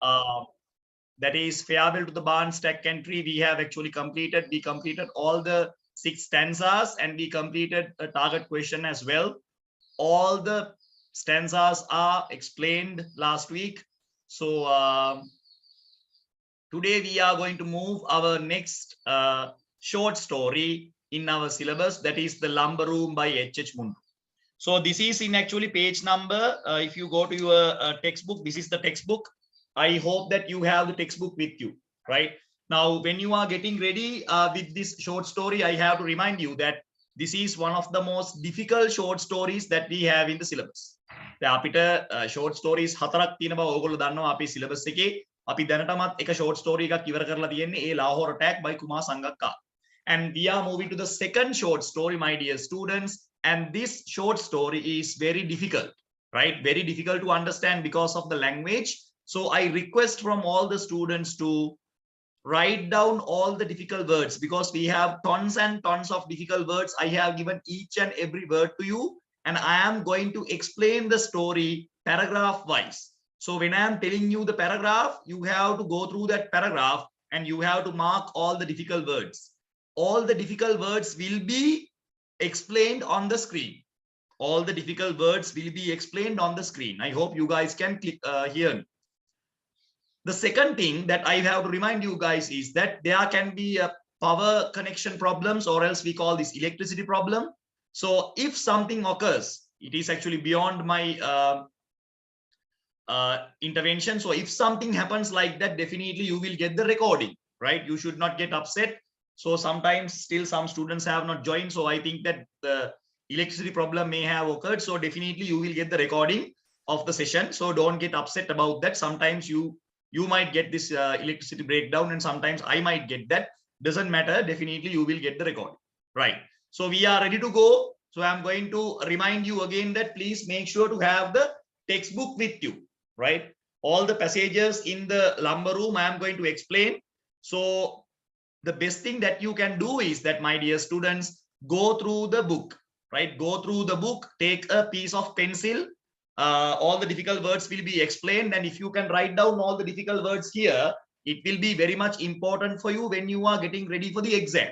that is farewell to the barn, stack entry. We have actually completed. We completed all the 6 stanzas and we completed a target question as well. All the stanzas are explained last week. So today we are going to move our next short story in our syllabus, that is The Lumber Room by H.H. MUNR0. So this is in actually page number. If you go to your textbook, this is the textbook. I hope that you have the textbook with you, right? Now, when you are getting ready with this short story, I have to remind you that this is one of the most difficult short stories that we have in the syllabus. අපිට short stories 4ක් තියෙන බව ඕගොල්ලෝ දන්නවා අපේ syllabus එකේ. අපි දැනටමත් එක short story එකක් ඉවර කරලා තියෙන්නේ ඒ Lahore Attack by Kumar Sangakkar. And we are moving to the second short story, my dear students. And this short story is very difficult, right? Very difficult to understand because of the language. So I request from all the students to write down all the difficult words, because we have tons and tons of difficult words. I have given each and every word to you, and I am going to explain the story paragraph wise. So when I am telling you the paragraph, you have to go through that paragraph and you have to mark all the difficult words. All the difficult words will be explained on the screen. All the difficult words will be explained on the screen. I hope you guys can click here. The second thing that I have to remind you guys is that there can be a power connection problems, or else we call this electricity problem. So if something occurs, it is actually beyond my intervention. So if something happens like that, definitely you will get the recording, right? You should not get upset. So sometimes still some students have not joined. So I think that the electricity problem may have occurred. So definitely you will get the recording of the session. So don't get upset about that. Sometimes you might get this electricity breakdown, and sometimes I might get that. Doesn't matter. Definitely you will get the recording, right? So we are ready to go. So I'm going to remind you again that please make sure to have the textbook with you, right? All the passages in the lumber room I am going to explain. So the best thing that you can do is that, my dear students, go through the book, right? Go through the book, take a piece of pencil. All the difficult words will be explained, and if you can write down all the difficult words here, it will be very much important for you when you are getting ready for the exam.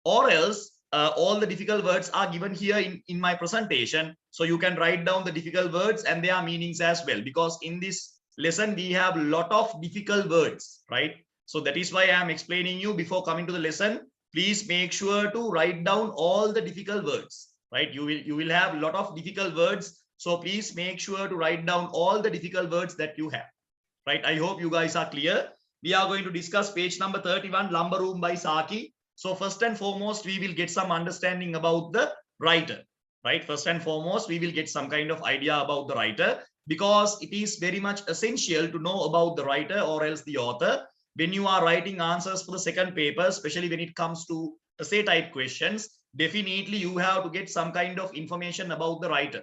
Or else all the difficult words are given here in my presentation, so you can write down the difficult words and their meanings as well, because in this lesson we have a lot of difficult words, right? So that is why I am explaining you before coming to the lesson. Please make sure to write down all the difficult words, right? You will have a lot of difficult words. So please make sure to write down all the difficult words that you have, right? I hope you guys are clear. We are going to discuss page number 31, Lumber Room by Saki. So first and foremost, we will get some understanding about the writer, right? First and foremost, we will get some kind of idea about the writer, because it is very much essential to know about the writer or else the author. When you are writing answers for the second paper, especially when it comes to essay type questions, definitely you have to get some kind of information about the writer.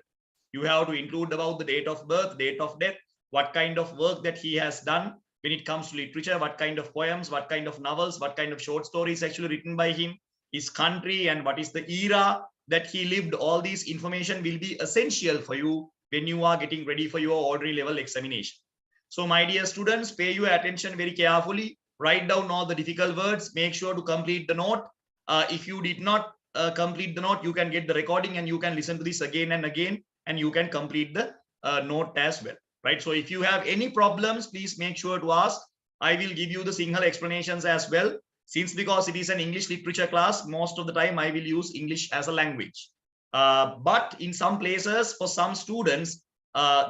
You have to include about the date of birth, date of death, what kind of work that he has done when it comes to literature, what kind of poems, what kind of novels, what kind of short stories actually written by him, his country, and what is the era that he lived. All these information will be essential for you when you are getting ready for your ordinary level examination. So my dear students, pay your attention very carefully. Write down all the difficult words. Make sure to complete the note. If you did not complete the note, you can get the recording and you can listen to this again and again, and you can complete the note as well, right? So if you have any problems, please make sure to ask. I will give you the Sinhala explanations as well. Since because it is an English literature class, most of the time I will use English as a language. But in some places, for some students,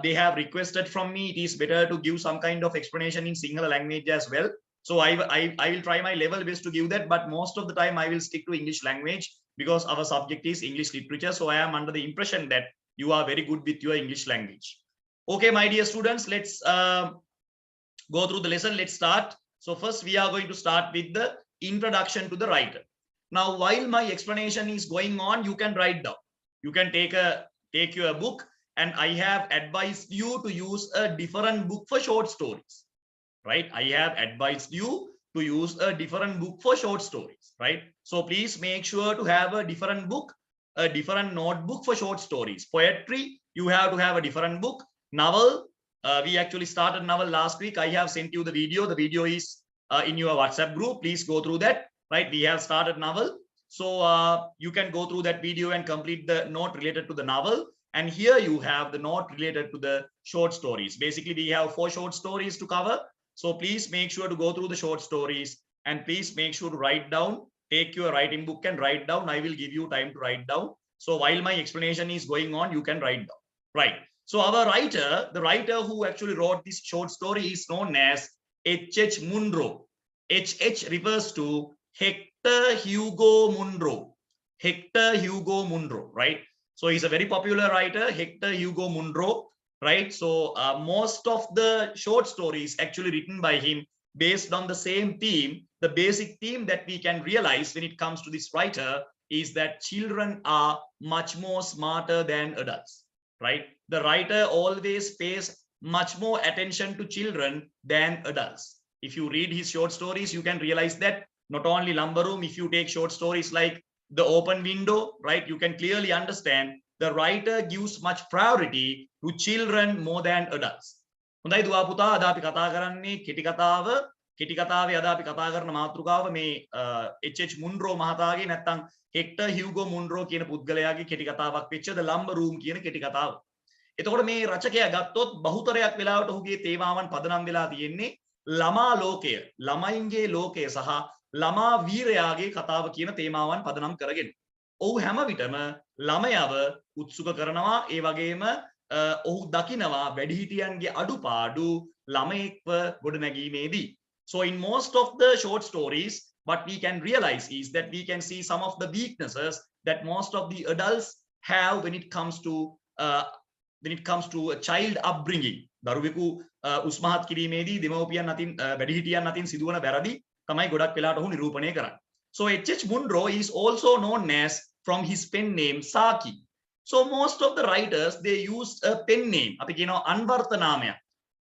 they have requested from me, it is better to give some kind of explanation in Sinhala language as well. So I will try my level best to give that, but most of the time I will stick to English language because our subject is English literature. So I am under the impression that you are very good with your English language. Okay, my dear students, let's go through the lesson. Let's start. So first we are going to start with the introduction to the writer. Now, while my explanation is going on, you can write down. You can take your book, and I have advised you to use a different book for short stories, right? I have advised you to use a different book for short stories, right? So please make sure to have a different book, a different notebook for short stories. Poetry, you have to have a different book. Novel, We actually started novel last week. I have sent you the video. The video is in your WhatsApp group. Please go through that. Right, we have started novel. So you can go through that video and complete the note related to the novel. And here you have the note related to the short stories. Basically, we have 4 short stories to cover. So please make sure to go through the short stories, and please make sure to write down. Take your writing book and write down. I will give you time to write down. So while my explanation is going on, you can write down. Right. So our writer, the writer who actually wrote this short story is known as H.H. MUNR0. H.H. refers to Hector Hugo Munro. Hector Hugo Munro, right? So he's a very popular writer, Hector Hugo Munro, right? So most of the short stories actually written by him based on the same theme. The basic theme that we can realize when it comes to this writer is that children are much more smarter than adults, right? The writer always pays much more attention to children than adults. If you read his short stories, you can realize that. Not only Lumber Room, if you take short stories like The Open Window, right, you can clearly understand the writer gives much priority to children more than adults. හොඳයි දුවා පුතා, අද අපි කතා කරන්නේ කෙටි කතාවේ අද අපි කතා කරන මාතෘකාව මේ H.H. MUNR0 මහතාගේ නැත්නම් හෙක්ටර් හියුගෝ මුන්රෝ කියන පුද්ගලයාගේ කෙටි කතාවක් වෙච්ච The Lumber Room කියන කෙටි කතාව. එතකොට මේ රචකයා ගත්තොත් බහුතරයක් වෙලාවට ඔහුගේ තේමාවන් පදනම් වෙලා තියෙන්නේ ළමා ලෝකය, ළමයින්ගේ ලෝකය සහ ළමා වීරයාගේ කතාව කියන තේමාවන් පදනම් කරගෙන. ඔහු හැම විටම ළමයව උත්සුක කරනවා, ඒ වගේම ඔහු දකිනවා වැඩිහිටියන්ගේ අඩුපාඩු ළමයෙක්ව ගොඩනැගීමේදී. So in most of the short stories, what we can realize is that we can see some of the weaknesses that most of the adults have when it comes to a child upbringing. දරුවෙකු උස්මහත් කිරීමේදී දෙමව්පියන් අතින් වැඩිහිටියන් අතින් සිදුවන වැරදි තමයි ගොඩක් වෙලාට ඔහු නිරූපණය කරන්නේ. So H.H. MUNR0 is also known as from his pen name Saki. So most of the writers, they used a pen name. අපි කියනවා අන්වර්ථ නාමයක්.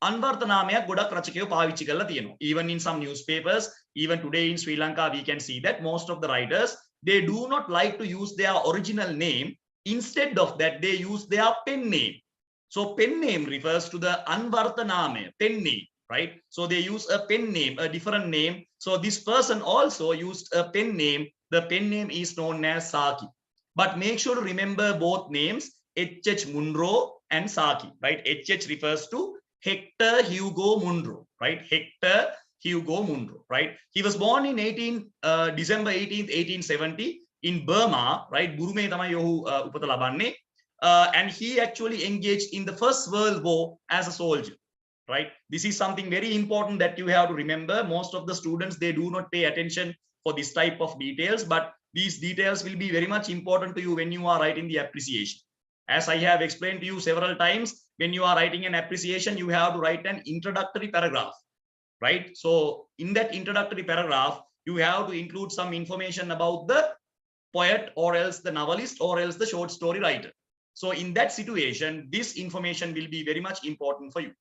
අන්වර්ථ නාමයක් ගොඩක් රචකයෝ පාවිච්චි කරලා තියෙනවා. Even in some newspapers, even today in Sri Lanka, we can see that most of the writers, they do not like to use their original name. Instead of that, they use their pen name. So pen name refers to the anvartha name, pen name, right? So they use a pen name, a different name. So this person also used a pen name. The pen name is known as Saki. But make sure to remember both names, H.H. MUNR0 and Saki, right? H.H. refers to Hector Hugo Munro, right? Hector Hugo Munro, right? He was born in December 18th, 1870 in Burma, right? Burume තමයි ඔහු උපත ලබන්නේ. And he actually engaged in the First World War as a soldier, right? This is something very important that you have to remember. Most of the students, they do not pay attention for this type of details, but these details will be very much important to you when you are writing the appreciation. As I have explained to you several times, when you are writing an appreciation, you have to write an introductory paragraph, right? So in that introductory paragraph, you have to include some information about the poet or else the novelist or else the short story writer. So in that situation, this information will be very much important for you.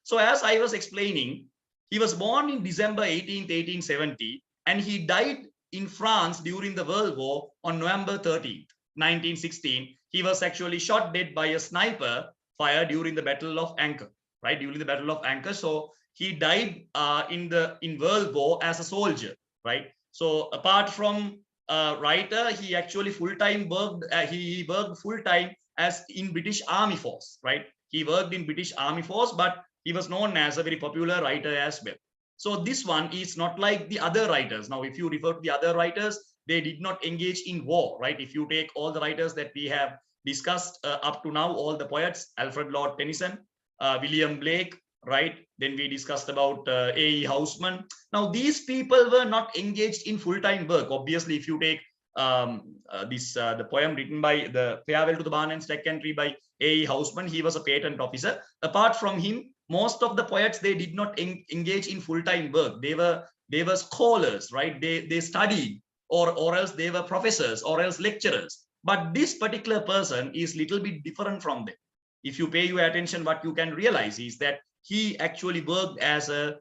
So as I was explaining, he was born in December 18th, 1870, and he died in France during the World War on November 13th, 1916. He was actually shot dead by a sniper fire during the Battle of Acre, right? During the Battle of Acre. So he died in World War as a soldier, right? So apart from writer, he actually full-time worked, he worked full-time as in British Army Force, right? He worked in British Army Force, but he was known as a very popular writer as well. So this one is not like the other writers. Now, if you refer to the other writers, they did not engage in war, right? If you take all the writers that we have discussed up to now, all the poets, Alfred Lord Tennyson, William Blake, right? Then we discussed about A.E. Housman. Now, these people were not engaged in full-time work. Obviously, if you take the poem written by the Farewell to the Barn and Stack Country by A.E. Housman, he was a patent officer. Apart from him, most of the poets, they did not engage in full-time work. They were scholars, right? They studied, or else they were professors, or else lecturers. But this particular person is little bit different from them. If you pay your attention, what you can realize is that he actually worked as a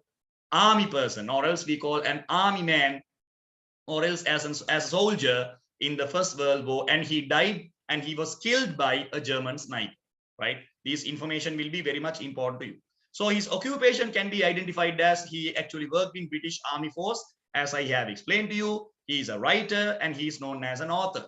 army person, or else we call an army man, or else as a soldier in the First World War, and he died and he was killed by a German sniper, right? This information will be very much important to you. So his occupation can be identified as he actually worked in British Army Force. As I have explained to you, he is a writer and he is known as an author.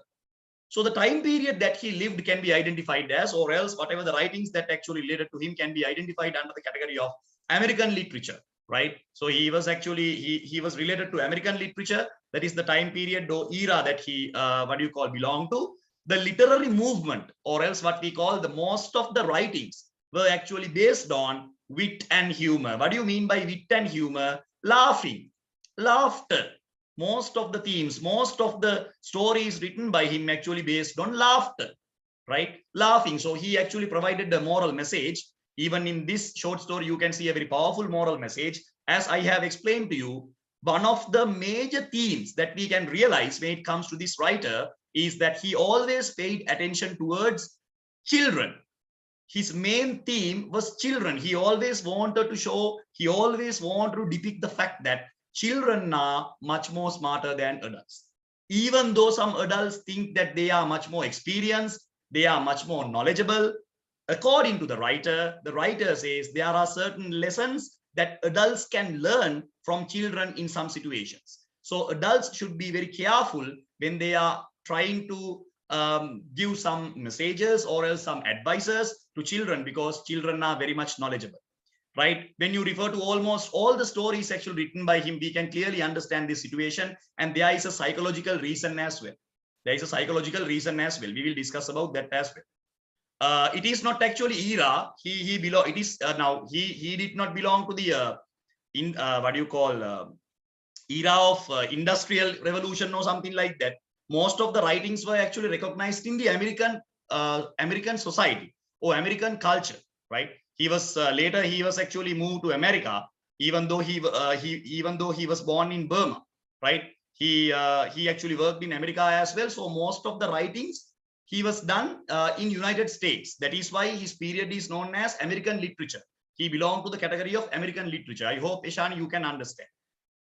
So the time period that he lived can be identified as, or else whatever the writings that actually related to him can be identified under the category of American literature, right? So he was actually, he was related to American literature. That is the time period or era that he, belonged to. The literary movement, or else what we call the most of the writings were actually based on wit and humor. What do you mean by wit and humor? Laughing, laughter. Most of the themes, most of the stories written by him actually based on laughter, right? Laughing. So he actually provided the moral message. Even in this short story, you can see a very powerful moral message. As I have explained to you, one of the major themes that we can realize when it comes to this writer is that he always paid attention towards children. His main theme was children. He always wanted to show, he always wanted to depict the fact that children are much more smarter than adults. Even though some adults think that they are much more experienced, they are much more knowledgeable, according to the writer says there are certain lessons that adults can learn from children in some situations. So adults should be very careful when they are trying to give some messages or else some advices to children, because children are very much knowledgeable, right? When you refer to almost all the stories actually written by him, we can clearly understand this situation, and there is a psychological reason as well. There is a psychological reason as well. We will discuss about that as well. It is not actually era. He belong. It is now he did not belong to the era of industrial revolution or something like that. Most of the writings were actually recognized in the American society or American culture, right? He was later he was actually moved to America, even though he was born in Burma, right? He actually worked in America as well. So most of the writings he was done in United States. That is why his period is known as American literature. He belonged to the category of American literature. I hope, Ishan, you can understand,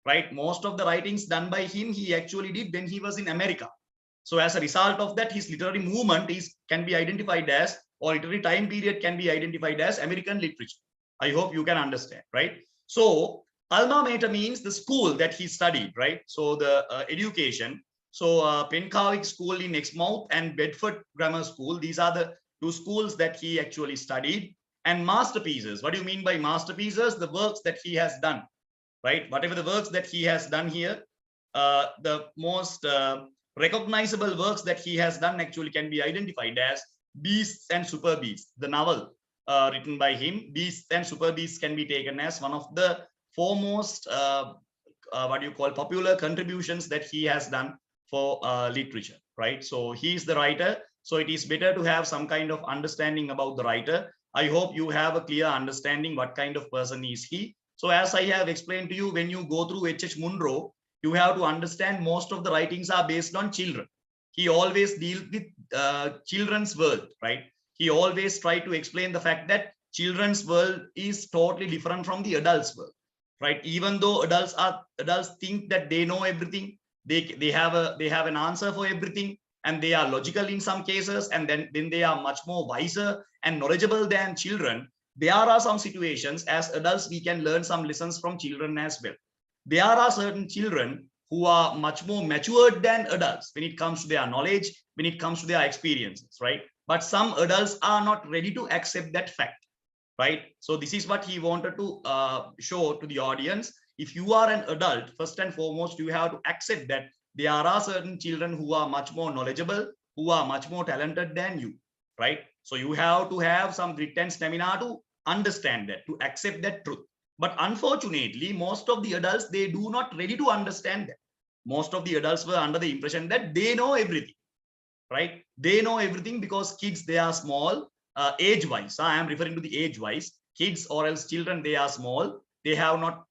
right? Most of the writings done by him, he actually did when he was in America. So as a result of that, his literary movement can be identified as, or literary time period can be identified as American literature. I hope you can understand, right? So alma mater means the school that he studied, right? So the education. So Pencarwick School in Exmouth and Bedford Grammar School, these are the two schools that he actually studied. And masterpieces. What do you mean by masterpieces? The works that he has done, right? Whatever the works that he has done here, the most recognizable works that he has done actually can be identified as Beasts and Super Beasts, the novel written by him. Beasts and Super Beasts can be taken as one of the foremost popular contributions that he has done for literature, right? So he is the writer. So it is better to have some kind of understanding about the writer. I hope you have a clear understanding what kind of person is he. So as I have explained to you, when you go through H.H. MUNR0, you have to understand most of the writings are based on children. He always deals with children's world, right? He always try to explain the fact that children's world is totally different from the adults' world, right? Even though adults think that they know everything, they have an answer for everything, and they are logical in some cases, and then they are much more wiser and knowledgeable than children. There are some situations as adults we can learn some lessons from children as well. There are certain children who are much more matured than adults when it comes to their knowledge, when it comes to their experiences, right? But some adults are not ready to accept that fact, right? So this is what he wanted to show to the audience. If you are an adult, first and foremost, you have to accept that there are certain children who are much more knowledgeable, who are much more talented than you, right? So you have to have some grit and stamina to understand that, to accept that truth. But unfortunately, most of the adults, they do not ready to understand that. Most of the adults were under the impression that they know everything, right? They know everything because kids, they are small, age-wise. I am referring to the age-wise. Kids or else children, they are small. They have not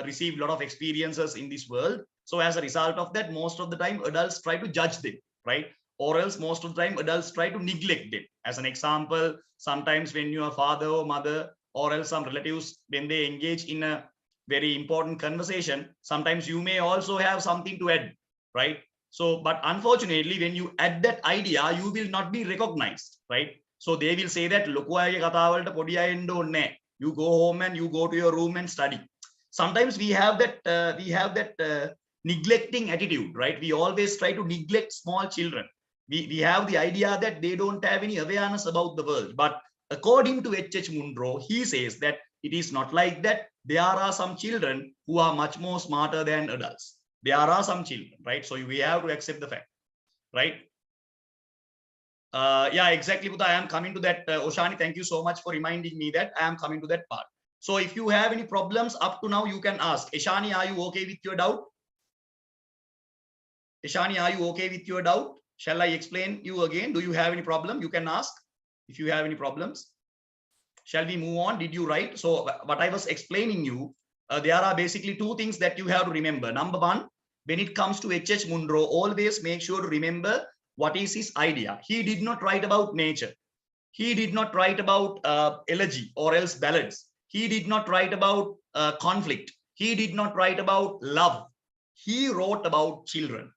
received a lot of experiences in this world. So as a result of that, most of the time, adults try to judge them, right? Or else most of the time, adults try to neglect them. As an example, sometimes when your father or mother or else some relatives, when they engage in a very important conversation, sometimes you may also have something to add, right? So, but unfortunately, when you add that idea, you will not be recognized, right? So they will say that You go home and you go to your room and study. Sometimes we have that neglecting attitude, right? We always try to neglect small children. We have the idea that they don't have any awareness about the world. But according to H.H. MUNR0, he says that it is not like that. There are some children who are much more smarter than adults. There are some children, right? So we have to accept the fact, right? Yeah, exactly, Buddha. I am coming to that. Oshani, thank you so much for reminding me that I am coming to that part. So if you have any problems up to now, you can ask. Ishani, are you okay with your doubt? Ishani, are you okay with your doubt? Shall I explain you again? Do you have any problem? You can ask if you have any problems. Shall we move on? Did you write? So what I was explaining you, there are basically two things that you have to remember. Number one, when it comes to H.H. MUNR0, always make sure to remember what is his idea. He did not write about nature. He did not write about elegy or else ballads. He did not write about conflict. He did not write about love. He wrote about children.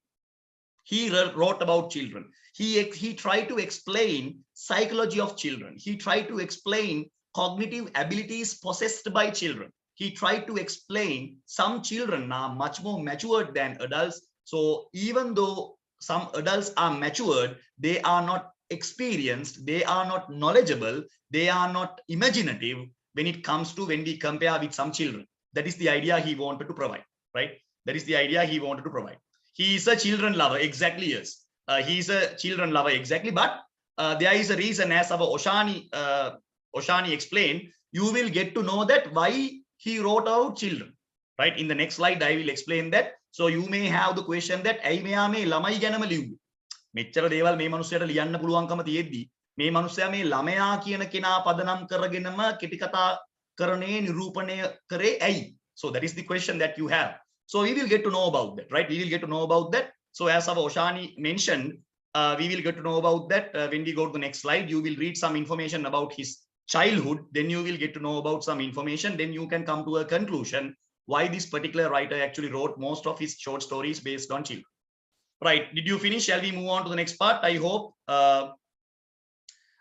He wrote about children. He tried to explain psychology of children. He tried to explain cognitive abilities possessed by children. He tried to explain some children are much more matured than adults. So even though some adults are matured, they are not experienced, they are not knowledgeable, they are not imaginative when it comes to when we compare with some children. That is the idea he wanted to provide, right? That is the idea he wanted to provide. He is a children lover, exactly, yes. He is a children lover, exactly. But there is a reason, as our Oshani explained, you will get to know that why he wrote out children, right? In the next slide, I will explain that. So you may have the question that ඇයි මෙයා මේ ළමයි ගැනම ලිව්වේ? මෙච්චර දේවල් මේ මනුස්සයාට ලියන්න පුළුවන්කම තියෙද්දි මේ මනුස්සයා මේ ළමයා කියන කෙනා පදනම් කරගෙනම කෙටි කතා කරණේ නිරූපණය කරේ ඇයි? So that is the question that you have. So we will get to know about that, right? We will get to know about that. So as our Oshani mentioned, we will get to know about that when we go to the next slide. You will read some information about his childhood. Then you will get to know about some information. Then you can come to a conclusion why this particular writer actually wrote most of his short stories based on children. Right? Did you finish? Shall we move on to the next part? I hope.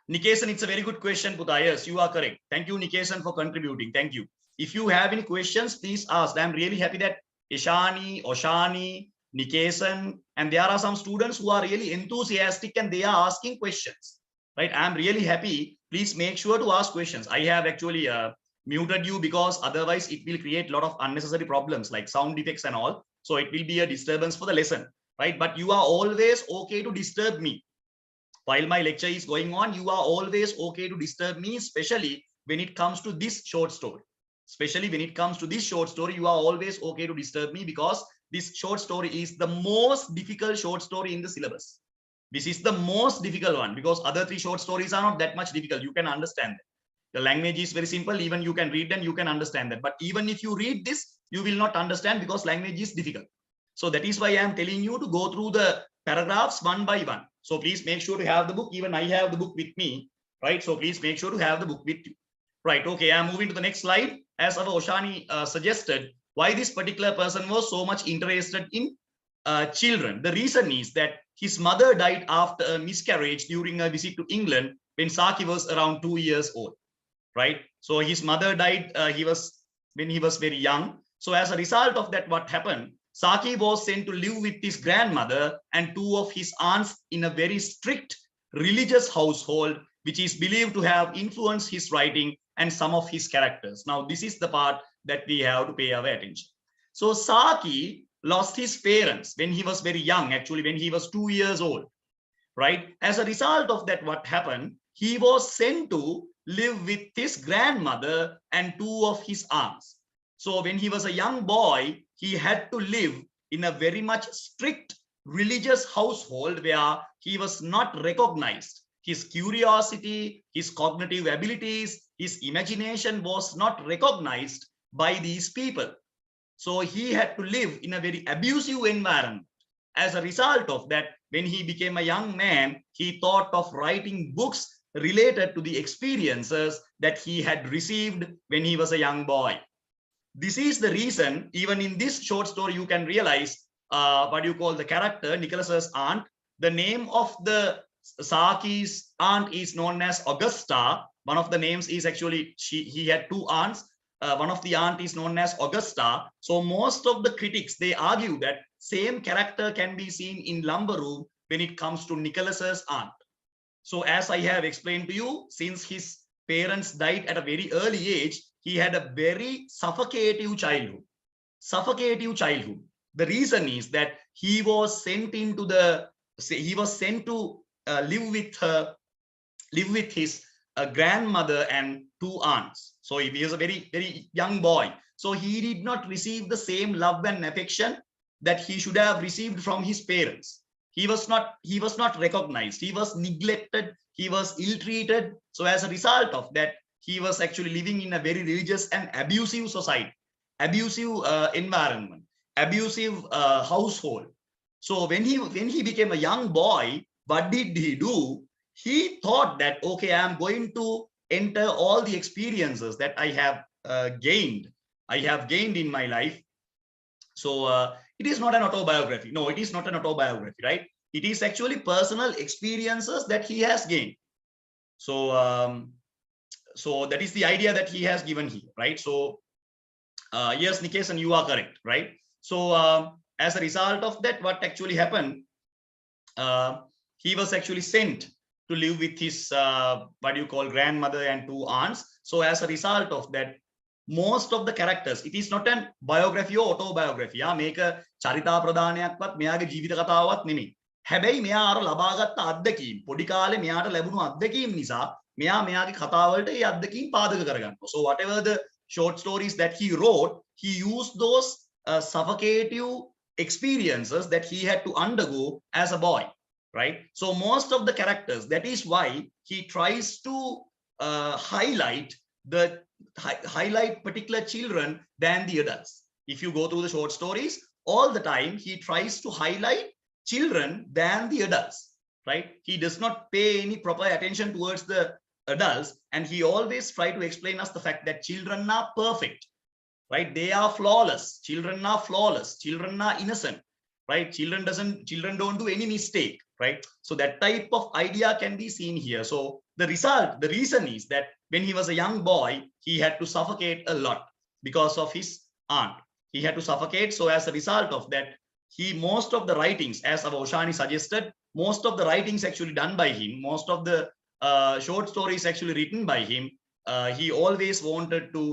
Nikesan, it's a very good question, Buddha. Yes, you are correct. Thank you, Nikesan, for contributing. Thank you. If you have any questions, please ask. I'm really happy that Ishani, Oshani, Nikesan, and there are some students who are really enthusiastic and they are asking questions, right? I'm really happy. Please make sure to ask questions. I have actually muted you because otherwise it will create a lot of unnecessary problems like sound effects and all. So it will be a disturbance for the lesson, right? But you are always okay to disturb me. While my lecture is going on, you are always okay to disturb me, especially when it comes to this short story. Especially when it comes to this short story, you are always okay to disturb me because this short story is the most difficult short story in the syllabus. This is the most difficult one because other three short stories are not that much difficult. You can understand that. The language is very simple. Even you can read them, you can understand that. But even if you read this, you will not understand because language is difficult. So that is why I am telling you to go through the paragraphs one by one. So please make sure to have the book. Even I have the book with me, right? So please make sure to have the book with you. Right. Okay. I'm moving to the next slide. As our Oshani suggested, why this particular person was so much interested in children. The reason is that his mother died after a miscarriage during a visit to England when Saki was around 2 years old. Right. So his mother died when he was very young. So as a result of that, what happened? Saki was sent to live with his grandmother and two of his aunts in a very strict religious household, which is believed to have influenced his writing and some of his characters. Now, this is the part that we have to pay our attention. So Saki lost his parents when he was very young, actually, when he was 2 years old, right? As a result of that, what happened? He was sent to live with his grandmother and two of his aunts. So when he was a young boy, he had to live in a very much strict religious household where he was not recognized. His curiosity, his cognitive abilities, his imagination was not recognized by these people. So he had to live in a very abusive environment. As a result of that, when he became a young man, he thought of writing books related to the experiences that he had received when he was a young boy. This is the reason, even in this short story, you can realize what you call the character, Nicholas's aunt. The name of the Saki's aunt is known as Augusta, One of the names is actually, he had two aunts. One of the aunt is known as Augusta. So most of the critics, they argue that same character can be seen in Lumber Room when it comes to Nicholas's aunt. So as I have explained to you, since his parents died at a very early age, he had a very suffocating childhood. Suffocating childhood. The reason is that he was sent into he was sent to live with his grandmother and two aunts. So he was a very, very young boy. So he did not receive the same love and affection that he should have received from his parents. He was not recognized. He was neglected. He was ill-treated. So as a result of that, he was actually living in a very religious and abusive society, abusive environment, abusive household. So when he became a young boy, what did he do? He thought that, okay, I am going to enter all the experiences that I have gained in my life. So it is not an autobiography. No, it is not an autobiography, right? It is actually personal experiences that he has gained. So so that is the idea that he has given here, right? So yes, Nikesh, and you are correct, right? So as a result of that, what actually happened, he was actually sent to live with his what you call grandmother and two aunts. So as a result of that, most of the characters, it is not an biography or autobiography. මේක චරිතා ප්‍රදානයක්වත් මෙයාගේ ජීවිත කතාවක් නෙමෙයි. හැබැයි මෙයා අර ලබාගත් අත්දැකීම්, පොඩි කාලේ මෙයාට ලැබුණු අත්දැකීම් නිසා මෙයා මෙයාගේ කතාවලට ඒ අත්දැකීම් පාදක කරගන්නවා. So whatever the short stories that he wrote, he used those suffocating experiences that he had to undergo as a boy, right? So most of the characters, that is why he tries to highlight particular children than the adults. If you go through the short stories, all the time he tries to highlight children than the adults, right? He does not pay any proper attention towards the adults, and he always try to explain us the fact that children are perfect, right? They are flawless. Children are flawless. Children are innocent, right? Children don't do any mistake, right? So that type of idea can be seen here. So the reason is that when he was a young boy, he had to suffocate a lot because of his aunt. He had to suffocate. So as a result of that, most of the writings, as Oshani suggested, most of the writings actually done by him, most of the short stories actually written by him, he always wanted to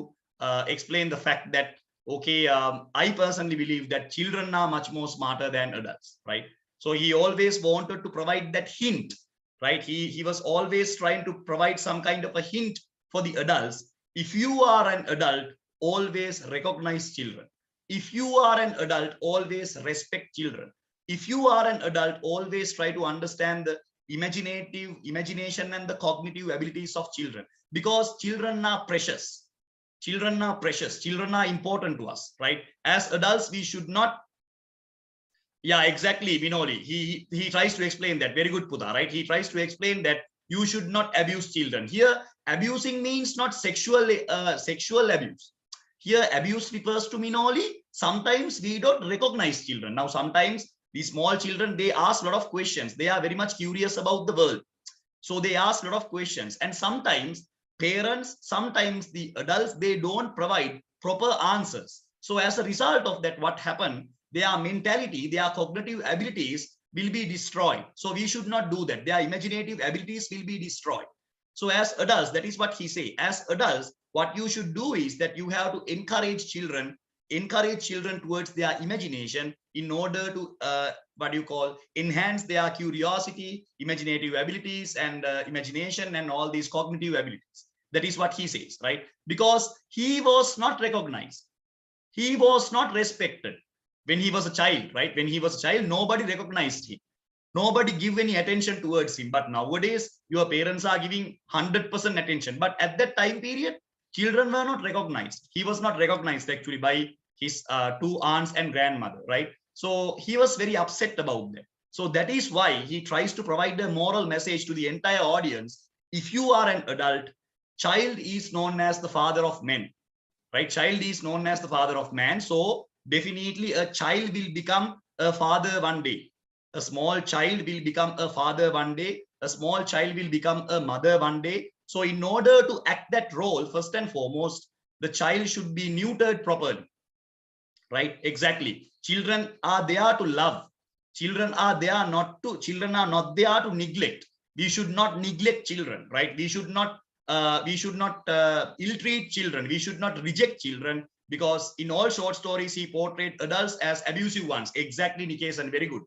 explain the fact that, okay, I personally believe that children are much more smarter than adults, right? So he always wanted to provide that hint, right? He was always trying to provide some kind of a hint for the adults. If you are an adult, always recognize children. If you are an adult, always respect children. If you are an adult, always try to understand the imagination and the cognitive abilities of children, because children are precious. Children are precious. Children are important to us, right? As adults, we should not. Yeah, exactly, Vinoli. He tries to explain that. Very good, Pudha, right? He tries to explain that you should not abuse children. Here, abusing means not sexual abuse. Here, abuse refers to Minoli. Sometimes we don't recognize children. Now, sometimes these small children, they ask a lot of questions. They are very much curious about the world. So they ask a lot of questions. And sometimes parents, sometimes the adults, they don't provide proper answers. So as a result of that, what happened? Their mentality, their cognitive abilities will be destroyed. So we should not do that. Their imaginative abilities will be destroyed. So as adults, that is what he say. As adults, what you should do is that you have to encourage children towards their imagination in order to enhance their curiosity, imaginative abilities, and imagination, and all these cognitive abilities. That is what he says, right? Because he was not recognized, he was not respected when he was a child, right? When he was a child, nobody recognized him, nobody give any attention towards him. But nowadays, your parents are giving 100% attention. But at that time period, children were not recognized. He was not recognized actually by his two aunts and grandmother, right? So he was very upset about that. So that is why he tries to provide a moral message to the entire audience. If you are an adult, child is known as the father of men, right? Child is known as the father of man. So definitely a child will become a father one day. A small child will become a father one day. A small child will become a mother one day. So in order to act that role, first and foremost, the child should be neutered properly, right? Exactly. Children are there to love. Children are not there to neglect. We should not neglect children, right? We should not ill-treat children. We should not reject children, because in all short stories he portrayed adults as abusive ones. Exactly, Nikesh, very good.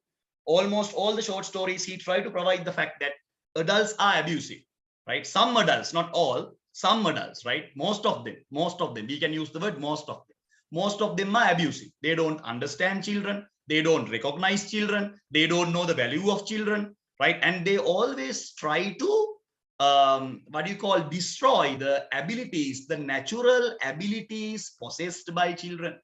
Almost all the short stories he tried to provide the fact that adults are abusive, right? Some adults, not all, some adults, right? Most of them, we can use the word most of them are abusive. They don't understand children, they don't recognize children, they don't know the value of children, right? And they always try to destroy the abilities, the natural abilities possessed by children.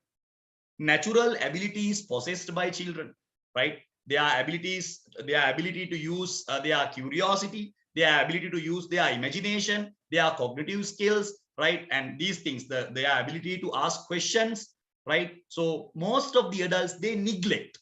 Natural abilities possessed by children, right? Their ability to use their curiosity, their ability to use their imagination, their cognitive skills, right? And these things, their ability to ask questions, right? So most of the adults, they neglect.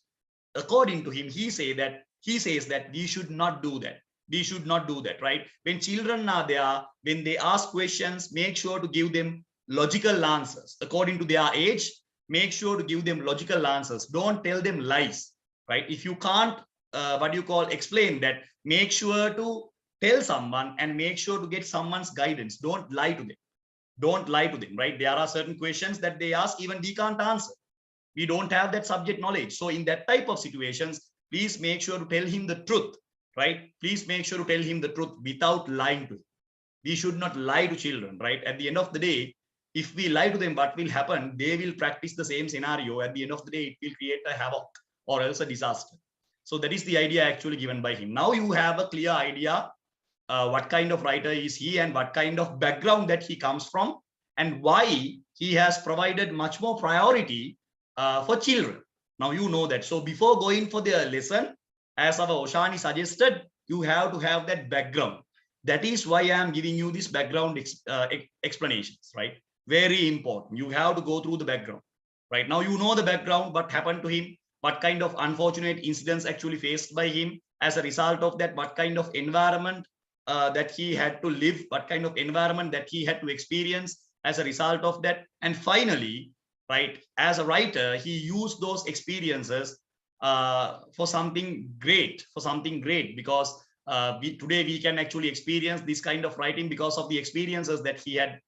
According to him, he says that we should not do that. We should not do that, right? When children are there, when they ask questions, make sure to give them logical answers according to their age. Make sure to give them logical answers. Don't tell them lies, right? If you can't explain that, make sure to tell someone and make sure to get someone's guidance. Don't lie to them. Don't lie to them, right? There are certain questions that they ask, even we can't answer. We don't have that subject knowledge. So in that type of situations, please make sure to tell him the truth, right? Please make sure to tell him the truth without lying to him. We should not lie to children, right? At the end of the day, if we lie to them, what will happen? They will practice the same scenario. At the end of the day, it will create a havoc or else a disaster. So that is the idea actually given by him. Now you have a clear idea what kind of writer is he and what kind of background that he comes from, and why he has provided much more priority for children. Now you know that. So before going for the lesson, as our Oshani suggested, you have to have that background. That is why I am giving you this background explanations, right? Very important. You have to go through the background. Right now, you know the background, what happened to him, what kind of unfortunate incidents actually faced by him. As a result of that, what kind of environment that he had to live, what kind of environment that he had to experience as a result of that. And finally, right, as a writer, he used those experiences for something great, because today we can actually experience this kind of writing because of the experiences that he had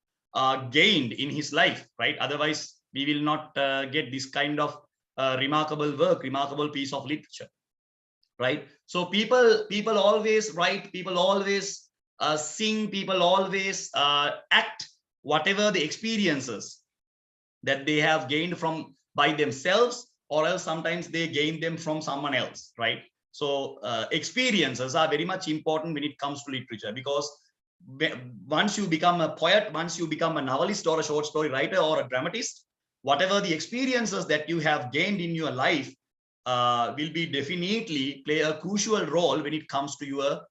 gained in his life, right? Otherwise, we will not get this kind of remarkable work, remarkable piece of literature, right? So people always write, people always sing, people always act whatever the experiences that they have gained from by themselves, or else sometimes they gain them from someone else, right? So experiences are very much important when it comes to literature, because once you become a poet, once you become a novelist or a short story writer or a dramatist, whatever the experiences that you have gained in your life will be definitely play a crucial role when it comes to your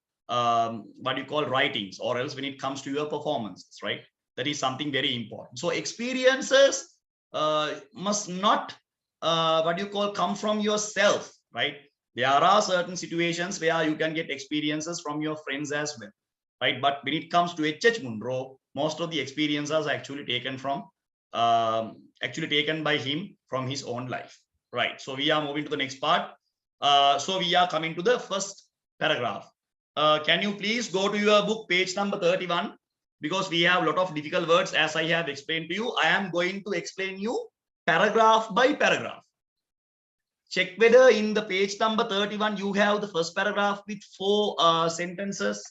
writings, or else when it comes to your performances, right? That is something very important. So experiences must not come from yourself, right? There are certain situations where you can get experiences from your friends as well, right? But when it comes to H.H. Munro, most of the experiences are actually taken by him from his own life, right? So we are moving to the next part. So we are coming to the first paragraph. Can you please go to your book, page number 31? Because we have a lot of difficult words, as I have explained to you. I am going to explain you paragraph by paragraph. Check whether in the page number 31 you have the first paragraph with 4 sentences.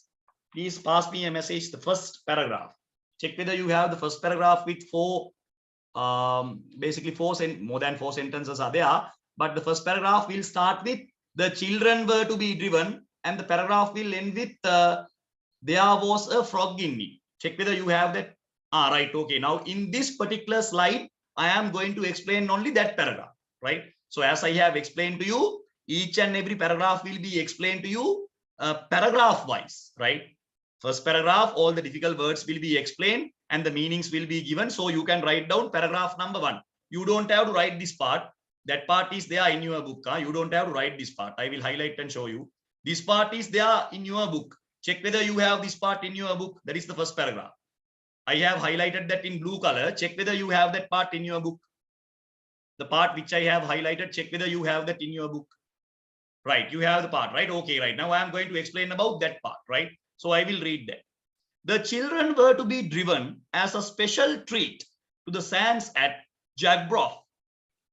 Please pass me a message, the first paragraph. Check whether you have the first paragraph with 4, basically more than 4 sentences are there. But the first paragraph will start with the children were to be driven, and the paragraph will end with there was a frog in me. Check whether you have that. Right. Okay. Now in this particular slide, I am going to explain only that paragraph, right? So as I have explained to you, each and every paragraph will be explained to you paragraph wise, right? First paragraph, all the difficult words will be explained and the meanings will be given. So you can write down paragraph number 1. You don't have to write this part. That part is there in your book. You don't have to write this part. I will highlight and show you. This part is there in your book. Check whether you have this part in your book. That is the first paragraph. I have highlighted that in blue color. Check whether you have that part in your book. The part which I have highlighted, check whether you have that in your book. Right, you have the part, right? Okay, right. Now I am going to explain about that part, right? So I will read that. The children were to be driven as a special treat to the sands at Jagbrough.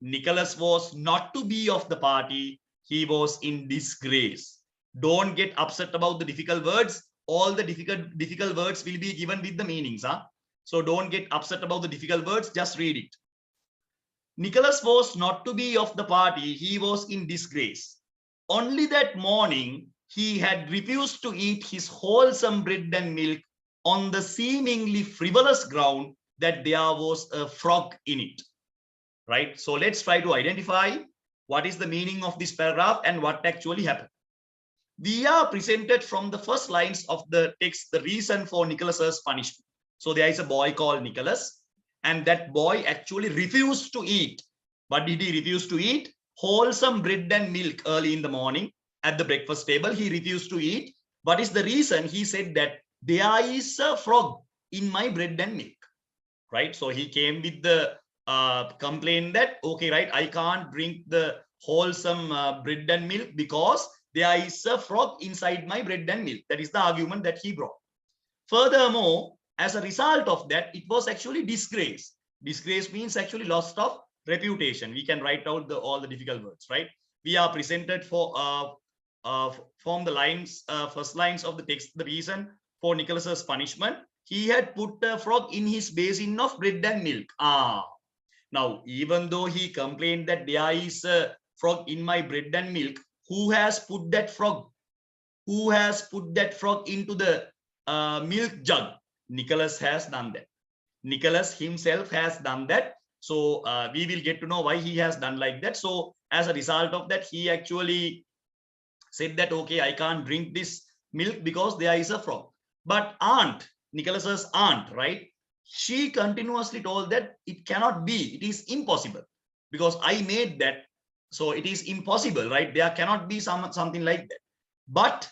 Nicholas was not to be of the party. He was in disgrace. Don't get upset about the difficult words. All the difficult words will be given with the meanings. So don't get upset about the difficult words. Just read it. Nicholas was not to be of the party. He was in disgrace. Only that morning, he had refused to eat his wholesome bread and milk on the seemingly frivolous ground that there was a frog in it. Right? So let's try to identify what is the meaning of this paragraph and what actually happened. We are presented from the first lines of the text the reason for Nicholas's punishment. So there is a boy called Nicholas, and that boy actually refused to eat. What did he refuse to eat? Wholesome bread and milk early in the morning at the breakfast table. He refused to eat. What is the reason? He said that there is a frog in my bread and milk. Right? So he came with the complaint that, okay, right, I can't drink the wholesome bread and milk because there is a frog inside my bread and milk. That is the argument that he brought. Furthermore, as a result of that, it was actually disgrace. Disgrace means actually loss of reputation. We can write out all the difficult words, right? We are presented for from the lines, first lines of the text, the reason for Nicholas's punishment. He had put a frog in his basin of bread and milk. Now, even though he complained that there is a frog in my bread and milk, who has put that frog? Who has put that frog into the milk jug? Nicholas has done that. Nicholas himself has done that. So we will get to know why he has done like that. So as a result of that, he actually said that, okay, I can't drink this milk because there is a frog. But aunt, Nicholas's aunt, right? She continuously told that it cannot be, it is impossible because I made that. So it is impossible, right? There cannot be something like that. But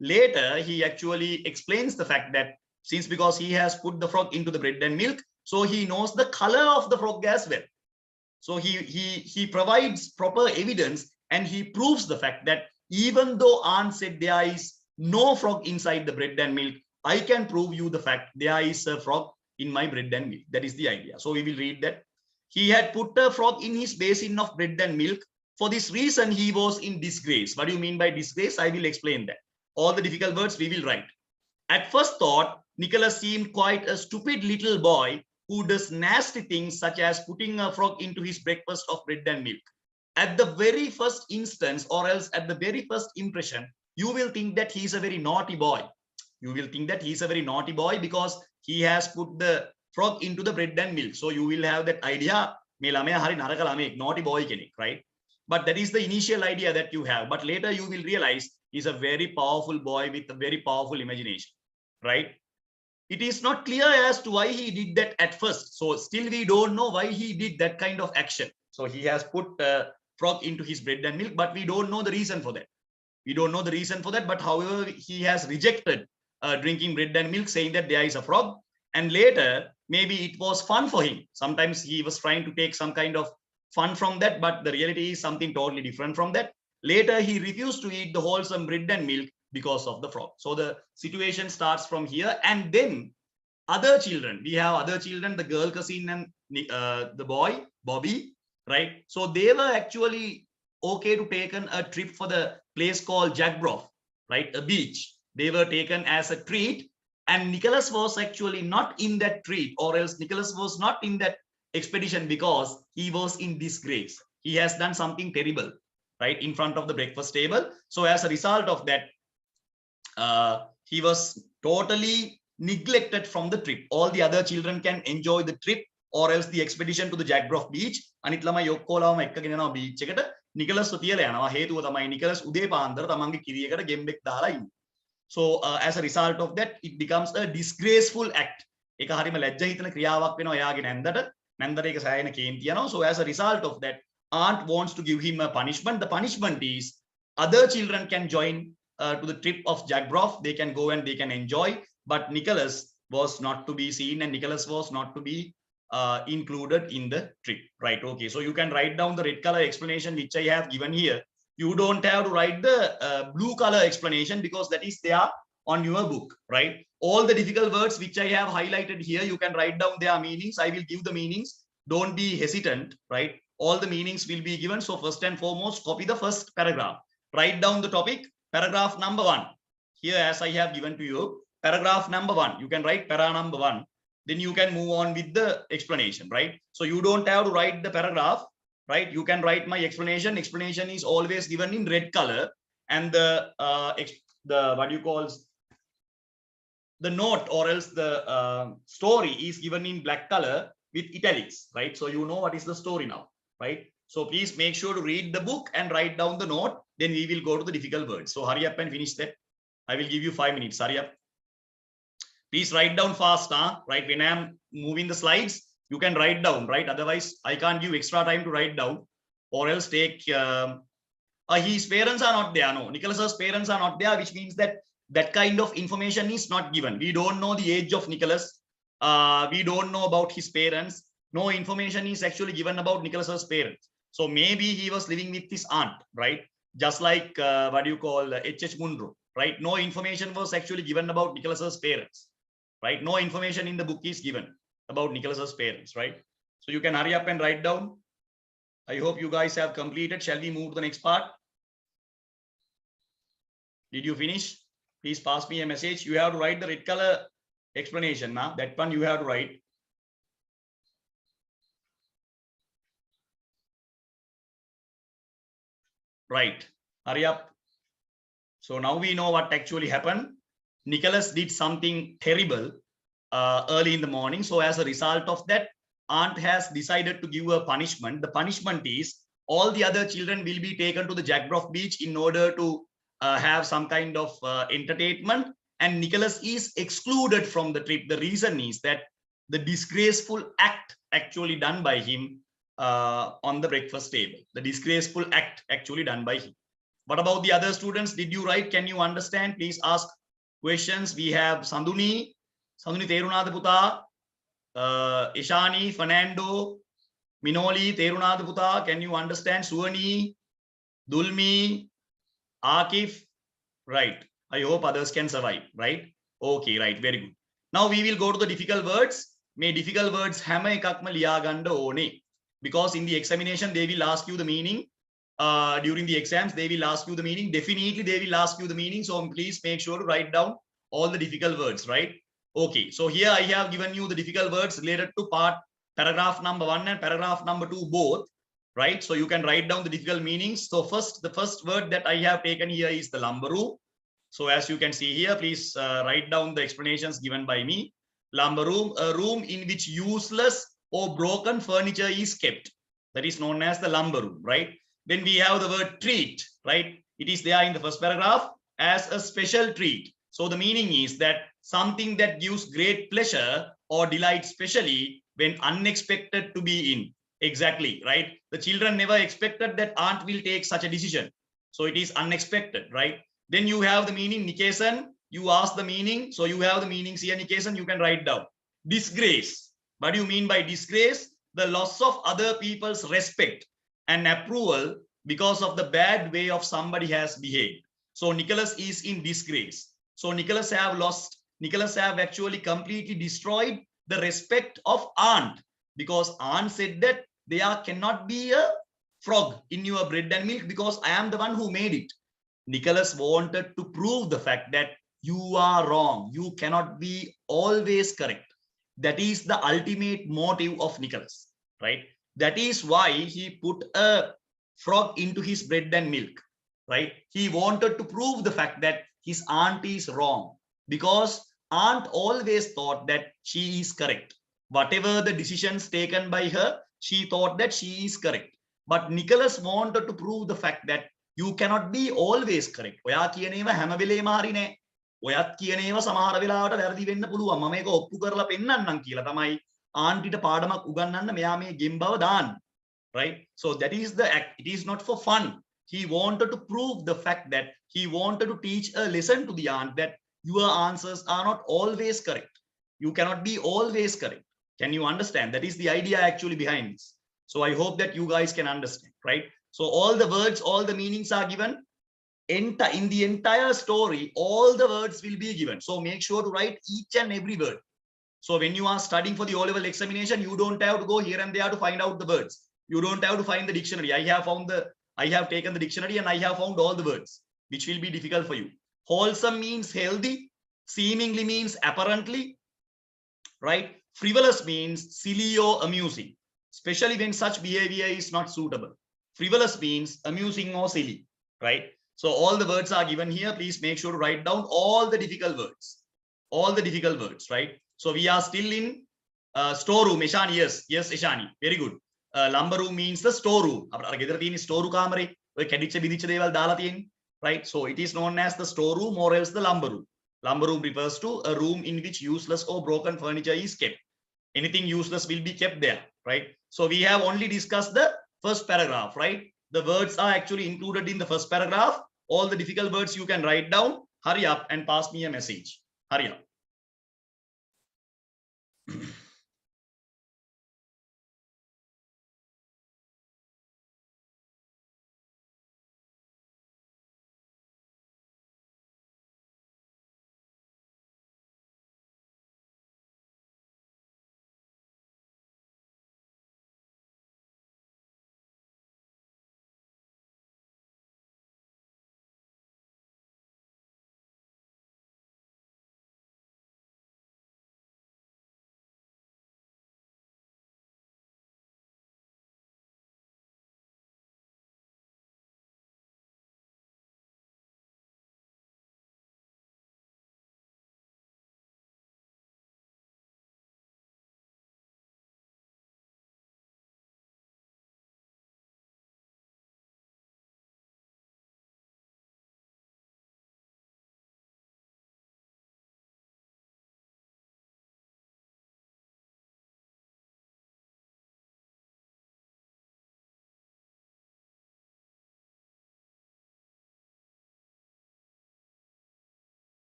later he actually explains the fact that since because he has put the frog into the bread and milk, so he knows the color of the frog as well. So he provides proper evidence and he proves the fact that even though aunt said there is no frog inside the bread and milk, I can prove you the fact there is a frog in my bread and milk. That is the idea. So we will read that. He had put a frog in his basin of bread and milk. For this reason, he was in disgrace. What do you mean by disgrace? I will explain that. All the difficult words we will write. At first thought, Nicholas seemed quite a stupid little boy who does nasty things such as putting a frog into his breakfast of bread and milk. At the very first instance, or else at the very first impression, you will think that he is a very naughty boy. You will think that he is a very naughty boy because he has put the frog into the bread and milk. So you will have that idea, naughty boy, right? But that is the initial idea that you have. But later you will realize he's a very powerful boy with a very powerful imagination, right? It is not clear as to why he did that at first. So still we don't know why he did that kind of action. So he has put a frog into his bread and milk, but we don't know the reason for that. We don't know the reason for that. But however, he has rejected drinking bread and milk, saying that there is a frog. And later, maybe it was fun for him. Sometimes he was trying to take some kind of fun from that, but the reality is something totally different from that. Later, he refused to eat the wholesome bread and milk because of the frog. So the situation starts from here. And then other children, we have other children, the girl cousin and the boy, Bobby, right? So they were actually okay to take a trip for the place called Jagbrough, right? A beach. They were taken as a treat. And Nicholas was actually not in that treat, or else Nicholas was not in that expedition because he was in disgrace. He has done something terrible, right, in front of the breakfast table. So as a result of that, he was totally neglected from the trip. All the other children can enjoy the trip or else the expedition to the Jagbrough beach. අනිත් ළමයි ඔක්කොලම එක්කගෙන යනවා beach එකට. නිකලස් තියලා යනවා. හේතුව තමයි නිකලස් උදේ පාන්දර තමන්ගේ කිරියකට ගෙම්බෙක් දාලා ඉන්නේ. So as a result of that, it becomes a disgraceful act. ඒක හරියම ලැජ්ජා හිතන ක්‍රියාවක් වෙනවා එයාගේ නැන්දට. නැන්දට ඒක සෑහෙන කේන්ති යනවා. So as a result of that, aunt wants to give him a punishment. The punishment is other children can join to the trip of Jagbroff, they can go and they can enjoy. But Nicholas was not to be seen, and Nicholas was not to be included in the trip, right? Okay, so you can write down the red color explanation which I have given here. You don't have to write the blue color explanation because that is there on your book, right? All the difficult words which I have highlighted here, you can write down their meanings. I will give the meanings. Don't be hesitant, right? All the meanings will be given. So first and foremost, copy the first paragraph. Write down the topic, paragraph number 1. Here, as I have given to you, paragraph number 1. You can write para number 1. Then you can move on with the explanation, right? So you don't have to write the paragraph, right? You can write my explanation. Explanation is always given in red color, and the what you call the note or else the story is given in black color with italics, right? So you know what is the story now, right? So please make sure to read the book and write down the note. Then we will go to the difficult words. So hurry up and finish that. I will give you 5 minutes. Hurry up. Please write down fast, right? When I'm moving the slides, you can write down, right? Otherwise, I can't give extra time to write down, or else take. His parents are not there. No, Nicholas's parents are not there, which means that that kind of information is not given. We don't know the age of Nicholas. We don't know about his parents. No information is actually given about Nicholas's parents. So maybe he was living with his aunt, right? Just like what do you call H.H. MUNR0, right? No information was actually given about Nicholas's parents, right? No information in the book is given about Nicholas's parents, right? So you can hurry up and write down. I hope you guys have completed. Shall we move to the next part? Did you finish? Please pass me a message. You have to write the red color explanation. Now that one you have to write. Right. Hurry up. So now we know what actually happened. Nicholas did something terrible early in the morning. So as a result of that, aunt has decided to give a punishment. The punishment is all the other children will be taken to the Jagbroff beach in order to have some kind of entertainment, and Nicholas is excluded from the trip. The reason is that the disgraceful act actually done by him on the breakfast table. The disgraceful act actually done by him. What about the other students? Did you write? Can you understand? Please ask questions. We have Sanduni Terunada Puta, Ishani, Fernando, Minoli, Terunada Puta. Can you understand? Suwani, Dulmi, Akif, right? I hope others can survive, right? Okay, right, very good. Now we will go to the difficult words. May difficult words හැම එකක්ම ලියා ගන්න ඕනේ. Because in the examination they will ask you the meaning. During the exams they will ask you the meaning. Definitely they will ask you the meaning. So please make sure to write down all the difficult words, right? Okay, so here I have given you the difficult words related to paragraph number 1 and paragraph number 2 both. Right, so you can write down the difficult meanings. So the first word that I have taken here is the lumber room. So as you can see here, please write down the explanations given by me. Lumber room, a room in which useless or broken furniture is kept. That is known as the lumber room, right? Then we have the word treat, right? It is there in the first paragraph as a special treat. So the meaning is that something that gives great pleasure or delight, especially when unexpected to be in. Exactly, right? The children never expected that aunt will take such a decision. So it is unexpected, right? Then you have the meaning, Nikesan. You ask the meaning. So you have the meanings here, Nikesan. You can write down. Disgrace. What do you mean by disgrace? The loss of other people's respect and approval because of the bad way of somebody has behaved. So Nicholas is in disgrace. So Nicholas have actually completely destroyed the respect of aunt, because aunt said that there cannot be a frog in your bread and milk because I am the one who made it. Nicholas wanted to prove the fact that you are wrong. You cannot be always correct. That is the ultimate motive of Nicholas, right? That is why he put a frog into his bread and milk, right? He wanted to prove the fact that his aunt is wrong, because aunt always thought that she is correct. Whatever the decisions taken by her, she thought that she is correct. But Nicholas wanted to prove the fact that you cannot be always correct. ඔයා කියන ඒවා හැම වෙලේම හරි නෑ. ඔයත් කියන ඒවා සමහර වෙලාවට වැරදි වෙන්න පුළුවන්. මම මේක ඔප්පු කරලා පෙන්නන්නම් කියලා තමයි ආන්ටිට පාඩමක් උගන්වන්න මෙයා මේ ගෙම්බව දාන්න. Right? So that is the act. It is not for fun. He wanted to prove the fact that he wanted to teach a lesson to the aunt that your answers are not always correct. You cannot be always correct. Can you understand? That is the idea actually behind this. So I hope that you guys can understand, right? So all the words, all the meanings are given. In the entire story, all the words will be given. So make sure to write each and every word. So when you are studying for the O-level examination, you don't have to go here and there to find out the words. You don't have to find the dictionary. I have taken the dictionary and I have found all the words, which will be difficult for you. Wholesome means healthy. Seemingly means apparently, right? Frivolous means silly or amusing, especially when such behavior is not suitable. Frivolous means amusing or silly, right? So all the words are given here. Please make sure to write down all the difficult words. All the difficult words, right? So we are still in storeroom. Ishani, yes, yes, Ishani, very good. Lumber room means the storeroom. Store right? So it is known as the storeroom or else the lumber room. Lumber room refers to a room in which useless or broken furniture is kept. Anything useless will be kept there, right? So we have only discussed the first paragraph, right? The words are actually included in the first paragraph. All the difficult words you can write down. Hurry up and pass me a message. Hurry up.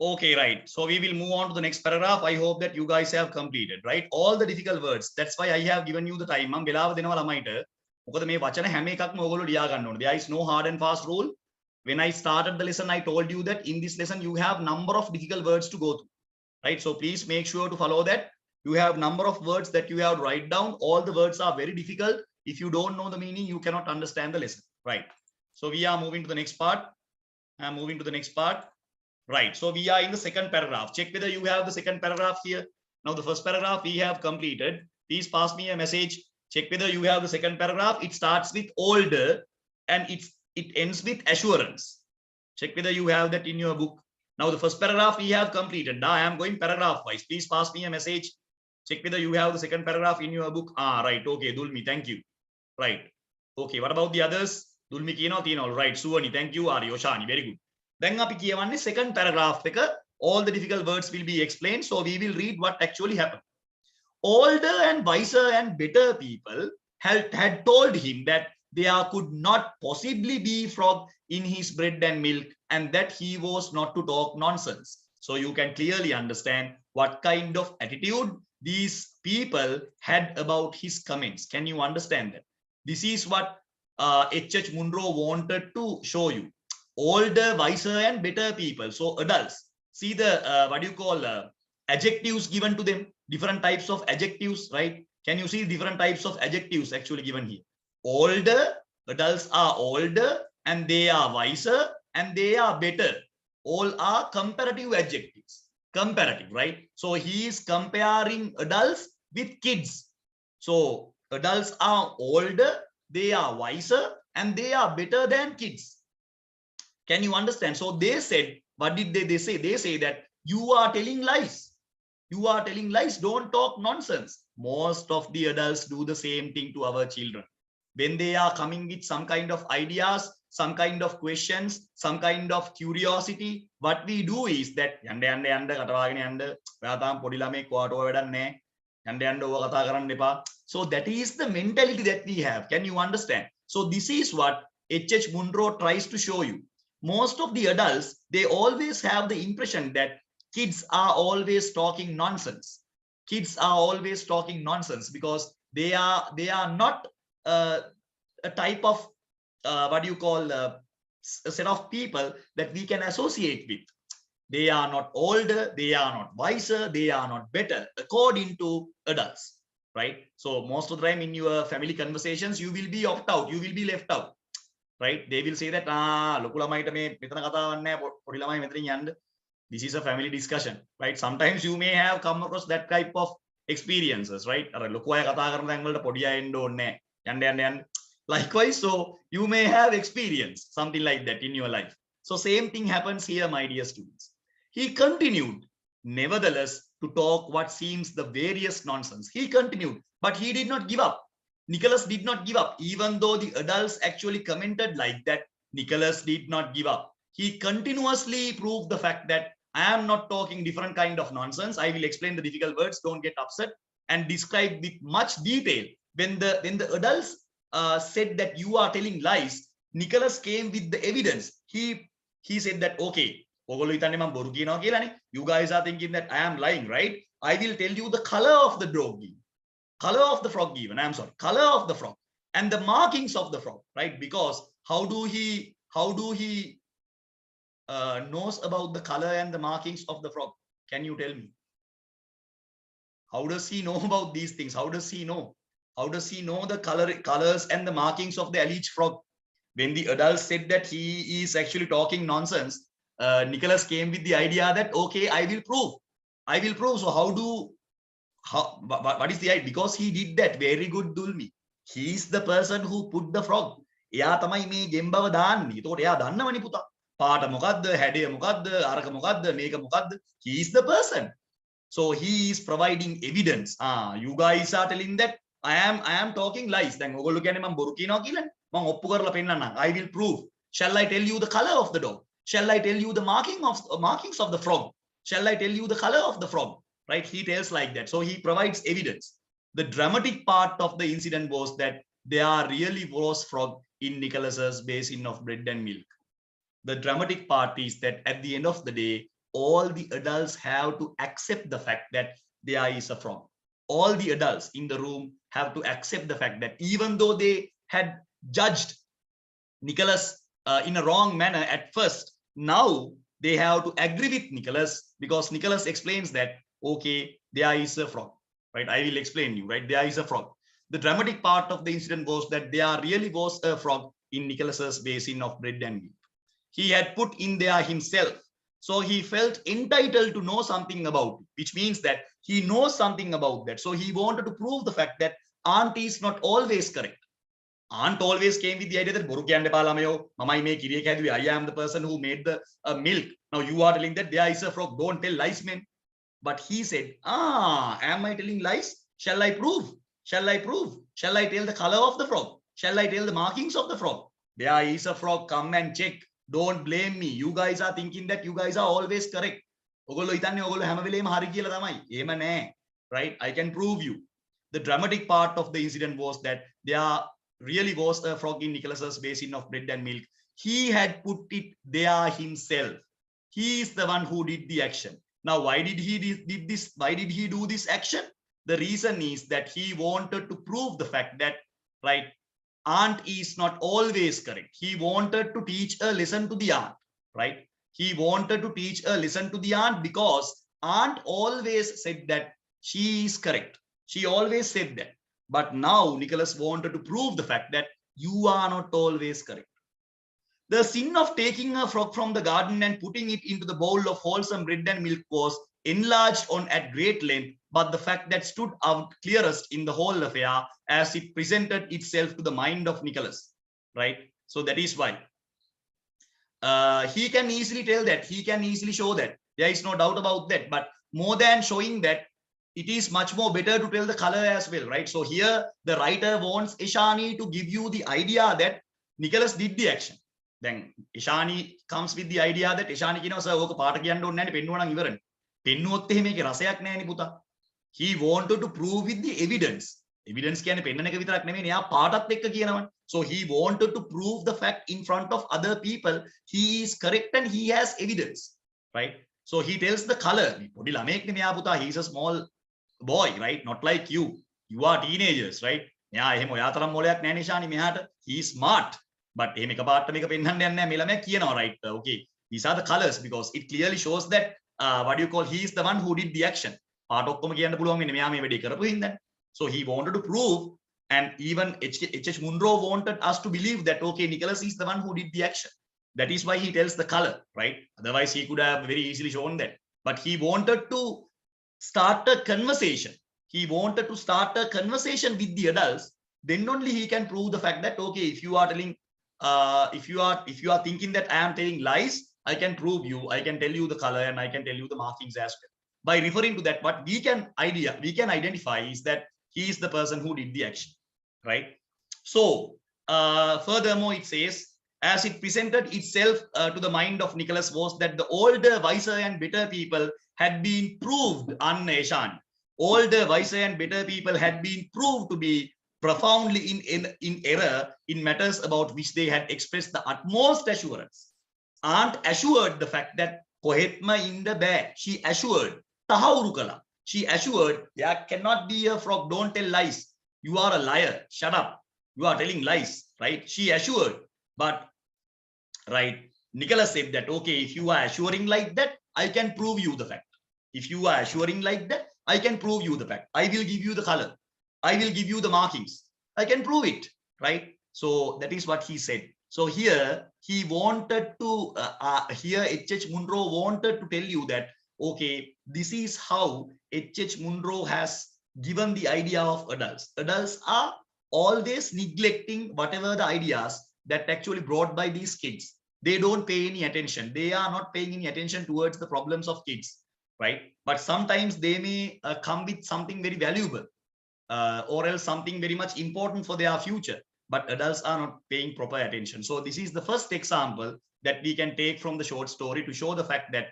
Okay, right. So we will move on to the next paragraph. I hope that you guys have completed, right? All the difficult words. That's why I have given you the time. There is no hard and fast rule. When I started the lesson, I told you that in this lesson, you have number of difficult words to go through, right? So please make sure to follow that. You have number of words that you have to write down. All the words are very difficult. If you don't know the meaning, you cannot understand the lesson, right? So we are moving to the next part. I'm moving to the next part. Right. So we are in the second paragraph. Check whether you have the second paragraph here. Now the first paragraph we have completed. Please pass me a message. Check whether you have the second paragraph. It starts with older and it ends with assurance. Check whether you have that in your book. Now the first paragraph we have completed. Now I am going paragraph wise. Please pass me a message. Check whether you have the second paragraph in your book. Right. Okay, Dulmi, thank you. Right. Okay, what about the others? Dulmi Kino Tino. Right. Suvani, thank you. Aryoshani, very good. Then අපි කියවන්නේ second paragraph එක all the difficult words will be explained, so we will read what actually happened. Older and wiser and better people had told him that there could not possibly be frog in his bread and milk and that he was not to talk nonsense. So you can clearly understand what kind of attitude these people had about his comments. Can you understand that? This is what H.H. MUNR0 wanted to show you. Older, wiser and better people, so adults. See the what do you call adjectives given to them, different types of adjectives, right? Can you see different types of adjectives actually given here? Older, adults are older and they are wiser and they are better. All are comparative adjectives. Comparative, right? So he is comparing adults with kids. So adults are older, they are wiser and they are better than kids. Can you understand? So they said, what did they say? They say that you are telling lies. You are telling lies. Don't talk nonsense. Most of the adults do the same thing to our children. When they are coming with some kind of ideas, some kind of questions, some kind of curiosity, what we do is that so that is the mentality that we have. Can you understand? So this is what MUNR0 tries to show you. Most of the adults, they always have the impression that kids are always talking nonsense. Kids are always talking nonsense because they are not a type of what do you call a set of people that we can associate with. They are not older, they are not wiser, they are not better according to adults, right? So most of the time in your family conversations, you will be opt out, you will be left out, right? They will say that this is a family discussion, right? Sometimes you may have come across that type of experiences, right? Likewise, so you may have experienced something like that in your life. So same thing happens here, my dear students. He continued, nevertheless, to talk what seems the various nonsense. He continued, but he did not give up. Nicholas did not give up, even though the adults actually commented like that. Nicholas did not give up. He continuously proved the fact that I am not talking different kind of nonsense. I will explain the difficult words. Don't get upset, and describe with much detail. When the adults said that you are telling lies, Nicholas came with the evidence. He said that, okay, you guys are thinking that I am lying, right? I will tell you the color of the dog given, color of the frog given. I'm sorry, color of the frog and the markings of the frog, right? Because how do he knows about the color and the markings of the frog? Can you tell me? How does he know about these things? How does he know? How does he know the colors and the markings of the alleged frog? When the adults said that he is actually talking nonsense, Nicholas came with the idea that, okay, I will prove. I will prove. So what is the idea? Because he did that. Very good, Dulmi. He is the person who put the frog. එයා තමයි මේ ගෙම්බව දාන්නේ. ඒතකොට එයා දන්නවනේ පුතා. පාට මොකද්ද? හැඩය මොකද්ද? අරක මොකද්ද? මේක මොකද්ද? He is the person. So he is providing evidence. You guys are telling that I am talking lies. Then ඔයගොල්ලෝ කියන්නේ මම බොරු කියනවා කියලානේ. මම ඔප්පු කරලා පෙන්නන්නම්. I will prove. Shall I tell you the color of the dog? Shall I tell you the markings of the frog? Shall I tell you the color of the frog? Right? He tells like that. So he provides evidence. The dramatic part of the incident was that there really was frog in Nicholas's basin of bread and milk. The dramatic part is that at the end of the day, all the adults have to accept the fact that there is a frog. All the adults in the room have to accept the fact that even though they had judged Nicholas in a wrong manner at first, now they have to agree with Nicholas, because Nicholas explains that, okay, there is a frog, right? I will explain you, right? There is a frog. The dramatic part of the incident was that there really was a frog in Nicholas's basin of bread and milk. He had put in there himself. So he felt entitled to know something about it, which means that he knows something about that. So he wanted to prove the fact that aunt is not always correct. Aunt always came with the idea that I am the person who made the milk. Now you are telling that there is a frog. Don't tell lies, man. But he said, am I telling lies? Shall I prove? Shall I prove? Shall I tell the color of the frog? Shall I tell the markings of the frog? There is a frog. Come and check. Don't blame me. You guys are thinking that you guys are always correct. Right? I can prove you. The dramatic part of the incident was that there really was a frog in Nicholas's basin of bread and milk. He had put it there himself. He is the one who did the action. Now, why did he did this? Why did he do this action? The reason is that he wanted to prove the fact that, right, aunt is not always correct. He wanted to teach a lesson to the aunt, right? He wanted to teach a lesson to the aunt because aunt always said that she is correct. She always said that. But now Nicholas wanted to prove the fact that you are not always correct. The sin of taking a frog from the garden and putting it into the bowl of wholesome bread and milk was enlarged on at great length, but the fact that stood out clearest in the whole affair as it presented itself to the mind of Nicholas, right? So that is why he can easily tell that, he can easily show that, there is no doubt about that. But more than showing that, it is much more better to tell the color as well, right? So here the writer wants Ishani to give you the idea that Nicholas did the action. Then Ishani comes with the idea that Ishani කියනවා sir ඕක පාට කියන්න ඕනේ නැහැ නේ පෙන්නුවා නම් ඉවරනේ. පෙන්නුවොත් එහෙම මේකේ රසයක් නැහැ නේ පුතා. He wanted to prove with the evidence. Evidence කියන්නේ පෙන්නන එක විතරක් නෙමෙයි එයා පාටත් එක්ක කියනවනේ. So he wanted to prove the fact in front of other people he is correct and he has evidence, right? So he tells the color. පොඩි ළමෙක් නේ මෙයා පුතා, he is a small boy, right? Not like you. You are teenagers, right? මෙයා එහෙම ඔයා තරම් මොලයක් නැහැ නිශානි මෙයාට. He is smart. But එහෙම එකපාරට මේක පෙන්වන්න යන්නේ නැහැ මේ ළමයා කියනවා, right? Okay, these are the colors because it clearly shows that what do you call, he is the one who did the action. පාට ඔක්කොම කියන්න පුළුවන් වෙන්නේ මෙයා මේ වැඩේ කරපු හින්දා. So he wanted to prove, and even H.H. Munro wanted us to believe that okay, Nicholas is the one who did the action. That is why he tells the color, right? Otherwise he could have very easily shown that. But he wanted to start a conversation. He wanted to start a conversation with the adults. Then only he can prove the fact that okay, if you are telling if you are thinking that I am telling lies, I can prove you, I can tell you the color and I can tell you the markings as well. By referring to that, what we can identify is that he is the person who did the action, right? So furthermore it says, as it presented itself to the mind of Nicholas was that the older, wiser and better people had been proved uneshan. Older, wiser and better people had been proved to be profoundly in error in matters about which they had expressed the utmost assurance. Aunt assured the fact that kohetma in the bag. She assured. Tahawuru kala. She assured there cannot be a frog. Don't tell lies. You are a liar. Shut up. You are telling lies, right? She assured. But right, Nicholas said that okay, if you are assuring like that, I can prove you the fact. If you are assuring like that, I can prove you the fact. I will give you the color. I will give you the markings. I can prove it, right? So that is what he said. So here he wanted to here H.H. Munro wanted to tell you that okay, this is how H.H. Munro has given the idea of adults. Adults are always neglecting whatever the ideas that actually brought by these kids. They don't pay any attention. They are not paying any attention towards the problems of kids, right? But sometimes they may come with something very valuable or else something very much important for their future. But adults are not paying proper attention. So this is the first example that we can take from the short story to show the fact that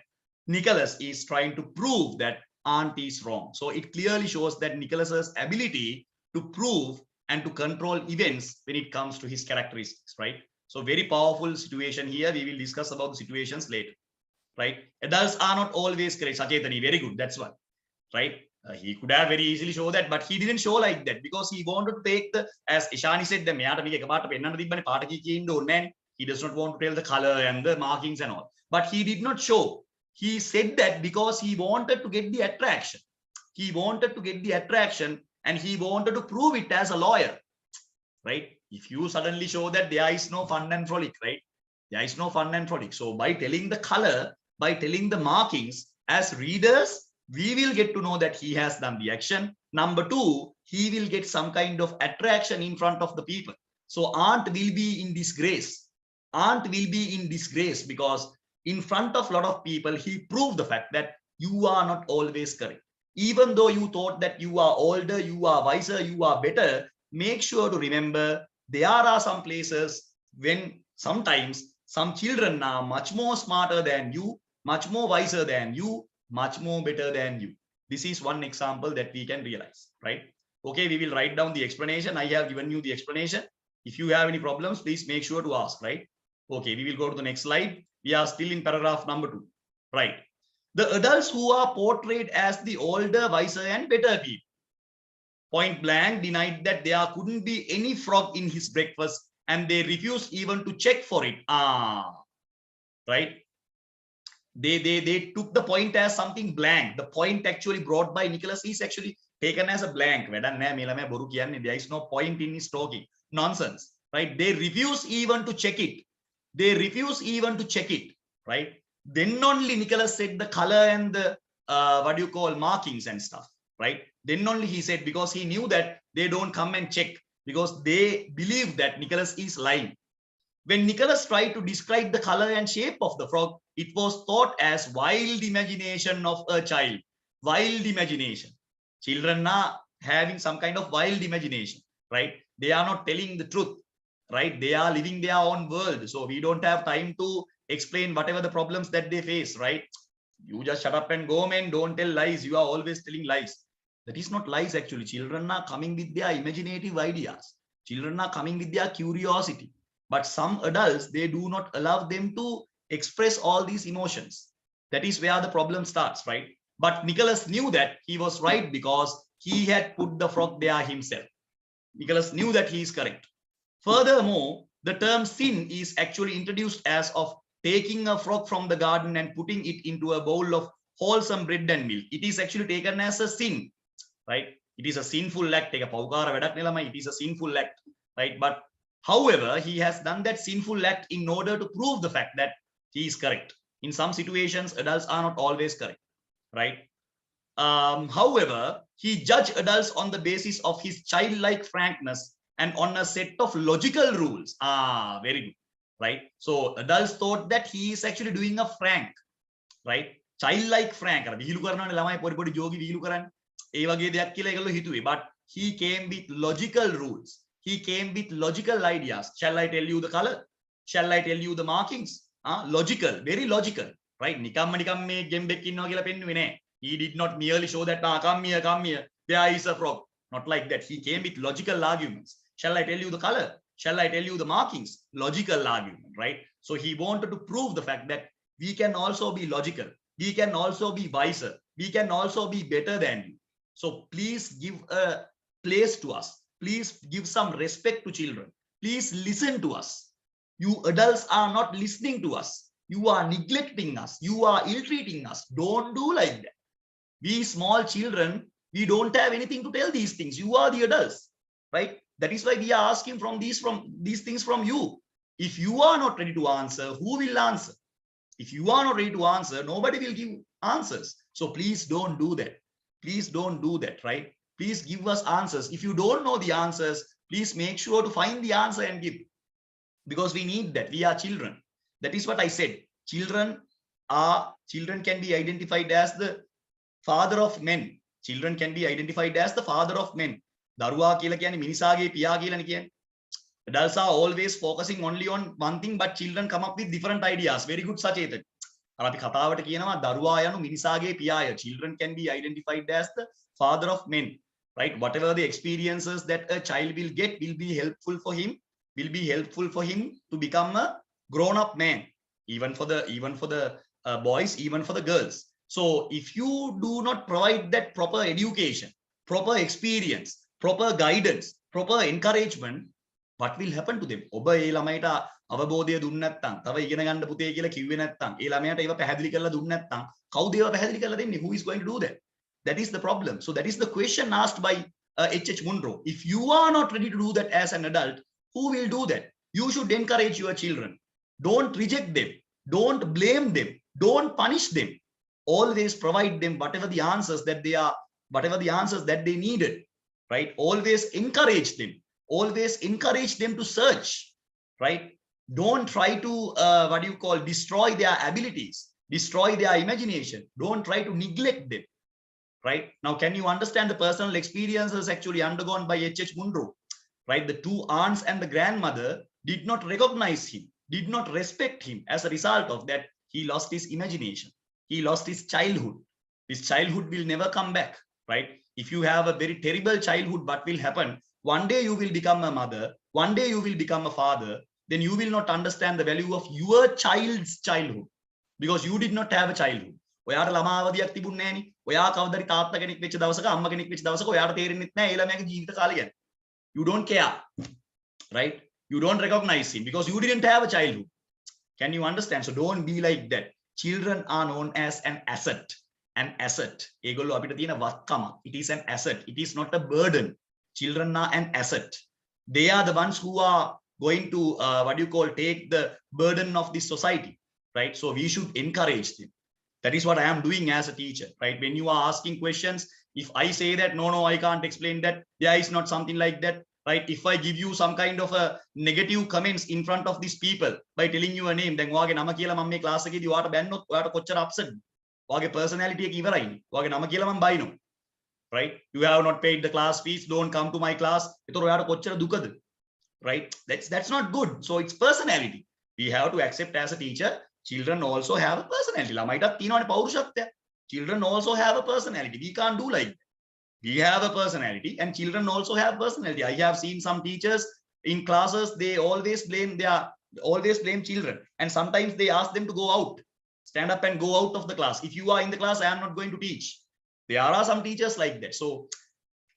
Nicholas is trying to prove that aunt is wrong. So it clearly shows that Nicholas's ability to prove and to control events when it comes to his characteristics, right? So very powerful situation here. We will discuss about the situations later, right? Adults are not always correct. Sachetani, very good. That's one, right? He could have very easily show that, but he didn't show like that because he wanted to take the, as Ishani said, the he does not want to tell the color and the markings and all. But he did not show. He said that because he wanted to get the attraction. He wanted to get the attraction and he wanted to prove it as a lawyer, right? If you suddenly show that there is no fun and frolic, right? There is no fun and frolic. So by telling the color, by telling the markings, as readers, we will get to know that he has done the action. Number two, he will get some kind of attraction in front of the people. So aunt will be in disgrace. Aunt will be in disgrace because in front of a lot of people, he proved the fact that you are not always correct. Even though you thought that you are older, you are wiser, you are better, make sure to remember there are some places when sometimes some children are much more smarter than you, much more wiser than you, much more better than you. This is one example that we can realize, right? Okay, we will write down the explanation. I have given you the explanation. If you have any problems, please make sure to ask, right? Okay, we will go to the next slide. We are still in paragraph number 2, right? The adults who are portrayed as the older, wiser and better people point blank denied that there couldn't be any frog in his breakfast and they refused even to check for it. Right? They took the point as something blank. The point actually brought by Nicholas is actually taken as a blank. There is no point in his talking. Nonsense, right? They refuse even to check it. They refuse even to check it, right? Then only Nicholas said the color and the markings and stuff, right? Then only he said, because he knew that they don't come and check, because they believe that Nicholas is lying. When Nicholas tried to describe the color and shape of the frog, it was thought as wild imagination of a child. Wild imagination. Children are having some kind of wild imagination, right? They are not telling the truth, right? They are living their own world. So we don't have time to explain whatever the problems that they face, right? You just shut up and go, man. Don't tell lies. You are always telling lies. That is not lies, actually. Children are coming with their imaginative ideas. Children are coming with their curiosity. But some adults, they do not allow them to express all these emotions. That is where the problem starts, right? But Nicholas knew that he was right because he had put the frog there himself. Nicholas knew that he is correct. Furthermore, the term sin is actually introduced as of taking a frog from the garden and putting it into a bowl of wholesome bread and milk. It is actually taken as a sin, right? It is a sinful act. It is a sinful act, right? But however, he has done that sinful act in order to prove the fact that he is correct. In some situations, adults are not always correct, right? However, he judged adults on the basis of his childlike frankness and on a set of logical rules. Very good, right? So adults thought that he is actually doing a frank, right? Childlike frank. But he came with logical rules. He came with logical ideas. Shall I tell you the color? Shall I tell you the markings? Logical, very logical, right? He did not merely show that, come here, there is a frog. Not like that. He came with logical arguments. Shall I tell you the color? Shall I tell you the markings? Logical argument, right? So he wanted to prove the fact that we can also be logical. We can also be wiser. We can also be better than you. So please give a place to us. Please give some respect to children. Please listen to us. You adults are not listening to us. You are neglecting us. You are ill-treating us. Don't do like that. We small children, we don't have anything to tell these things. You are the adults, right? That is why we are asking these things from you. If you are not ready to answer, who will answer? If you are not ready to answer, nobody will give answers. So please don't do that. Please don't do that, right? Please give us answers. If you don't know the answers, please make sure to find the answer and give. Because we need that. We are children. That is what I said. Children can be identified as the father of men. Children can be identified as the father of men. Daruwa kiyala kiyanne minisage piya kiyala kiyanne. Adults are always focusing only on one thing, but children come up with different ideas. Very good, Sachetan. අපි කතාවට කියනවා දරුවා යනු මිනිසාගේ පියාය. Children can be identified as the father of men, right? Whatever the experiences that a child will get will be helpful for him to become a grown-up man, even for the boys, even for the girls. So if you do not provide that proper education, proper experience, proper guidance, proper encouragement, what will happen to them? ඔබ ඒ ළමයිට අවබෝධය දුන්නේ නැත්නම්, තව ඉගෙන ගන්න පුතේ කියලා කිව්වේ නැත්නම්, ඒ ළමයාට ඒව පැහැදිලි කරලා දුන්නේ නැත්නම්, කවුද ඒව පැහැදිලි කරලා දෙන්නේ? Who is going to do that? That is the problem. So that is the question asked by H.H. MUNR0. If you are not ready to do that as an adult, who will do that? You should encourage your children. Don't reject them. Don't blame them. Don't punish them. Always provide them whatever the answers that they needed, right? Always encourage them. Always encourage them to search, right? Don't try to destroy their abilities, destroy their imagination. Don't try to neglect them, right? Now, can you understand the personal experiences actually undergone by H.H. MUNR0, right? The two aunts and the grandmother did not recognize him, did not respect him. As a result of that, he lost his imagination. He lost his childhood. His childhood will never come back, right? If you have a very terrible childhood, what will happen? One day you will become a mother. One day you will become a father. Then you will not understand the value of your child's childhood because you did not have a childhood. ඔයාට ළමා අවදියක් තිබුණේ නැහනේ. ඔයා කවදාරි තාත්තා කෙනෙක් වෙච්ච දවසක අම්මා කෙනෙක් වෙච්ච දවසක ඔයාට තේරෙන්නේ නැහැ ඒ ළමයාගේ ජීවිත කාලය ගැන. You don't care, right? You don't recognize him because you didn't have a childhood. Can you understand? So don't be like that. Children are known as an asset. an asset. ඒගොල්ලෝ අපිට තියෙන වත්කමක්. It is an asset. It is not a burden. Children are an asset. They are the ones who are going to take the burden of this society, right? So we should encourage them. That is what I am doing as a teacher, right? When you are asking questions, if I say that no, I can't explain that, there is not something like that, right? If I give you some kind of a negative comments in front of these people by telling you a name, then ඔයාගේ නම කියලා මම මේ class එකේදී ඔයාට බැන්නොත් ඔයාට කොච්චර upset. ඔයාගේ personality එක ඉවරයිනේ. ඔයාගේ නම කියලා මම බයිනවා. Right? You have not paid the class fees, don't come to my class. ඒතර ඔයාට කොච්චර දුකද? Right? That's not good. So it's personality. We have to accept as a teacher, children also have a personality. ළමයිටත් තියෙනවානේ පෞරුෂත්වය. Children also have a personality. We can't do like that. We have a personality and children also have personality. I have seen some teachers in classes, they always blame children, and sometimes they ask them to go out, stand up and go out of the class. If you are in the class, I am not going to teach. There are some teachers like that. So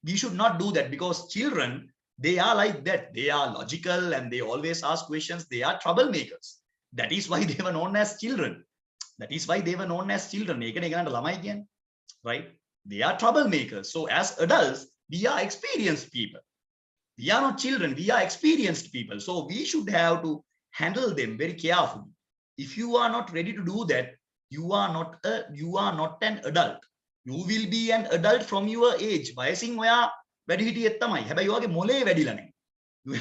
we should not do that, because children, they are like that. They are logical and they always ask questions. They are troublemakers. That is why they were known as children. That is why they were known as children. Right? They are troublemakers. So as adults, we are experienced people. We are not children. We are experienced people. So we should have to handle them very carefully. If you are not ready to do that, you are not an adult. You will be an adult from your age. වයසින් ඔයා වැඩි හිටියෙත් තමයි. හැබැයි ඔයාගේ මොලේ වැඩිලා නැහැ. You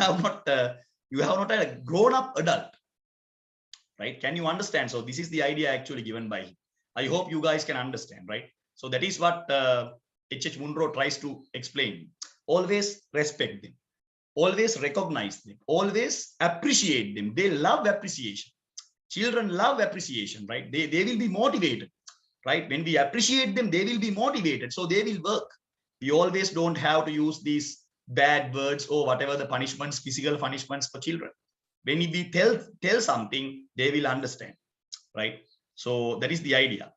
have not a grown up adult. Right? Can you understand? So this is the idea actually given by him. I hope you guys can understand, right? So that is what MUNR0 tries to explain. Always respect them. Always recognize them. Always appreciate them. They love appreciation. Children love appreciation, right? They will be motivated, right? When we appreciate them, they will be motivated. So they will work. We always don't have to use these bad words or whatever the punishments, physical punishments for children. When we tell something, they will understand, right? So that is the idea.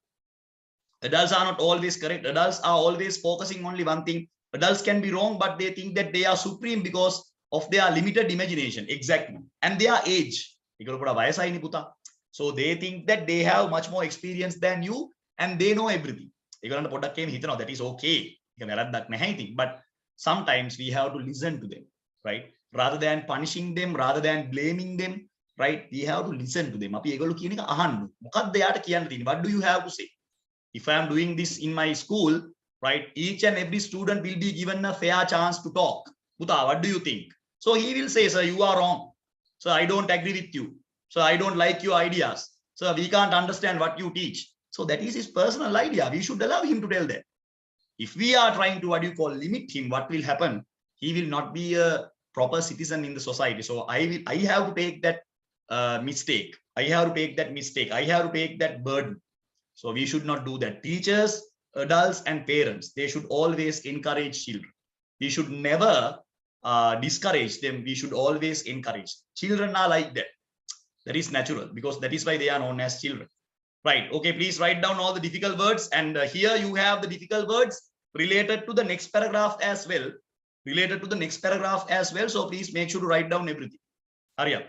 Adults are not always correct. Adults are always focusing only one thing. Adults can be wrong, but they think that they are supreme because of their limited imagination. Exactly. And their age. So they think that they have much more experience than you and they know everything. That is okay. But sometimes we have to listen to them, right? Rather than punishing them, rather than blaming them, right? We have to listen to them. What do you have to say? If I am doing this in my school, right, each and every student will be given a fair chance to talk. Buddha, what do you think? So he will say, sir, you are wrong. So I don't agree with you. So I don't like your ideas. So we can't understand what you teach. So that is his personal idea. We should allow him to tell that. If we are trying to, limit him, what will happen? He will not be a proper citizen in the society. So I have to take that mistake. I have to take that mistake. I have to take that burden. So we should not do that. Teachers, adults, and parents, they should always encourage children. We should never discourage them. We should always encourage. Children are like that. That is natural, because that is why they are known as children. Right. Okay, please write down all the difficult words. And here you have the difficult words related to the next paragraph as well. So please make sure to write down everything. Hurry up.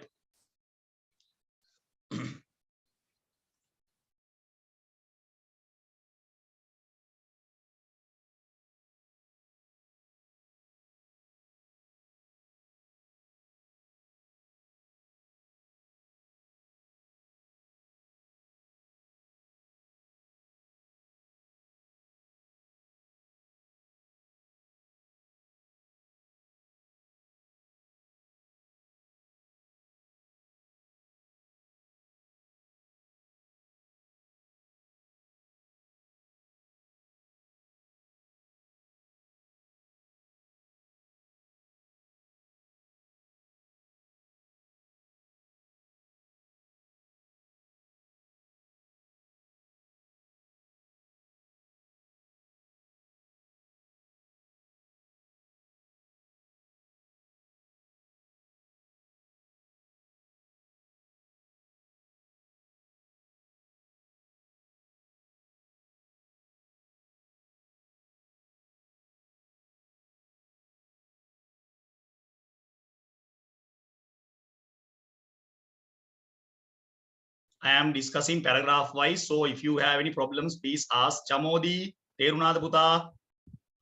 I am discussing paragraph wise. So if you have any problems, please ask. Chamodi, Terunada Puta,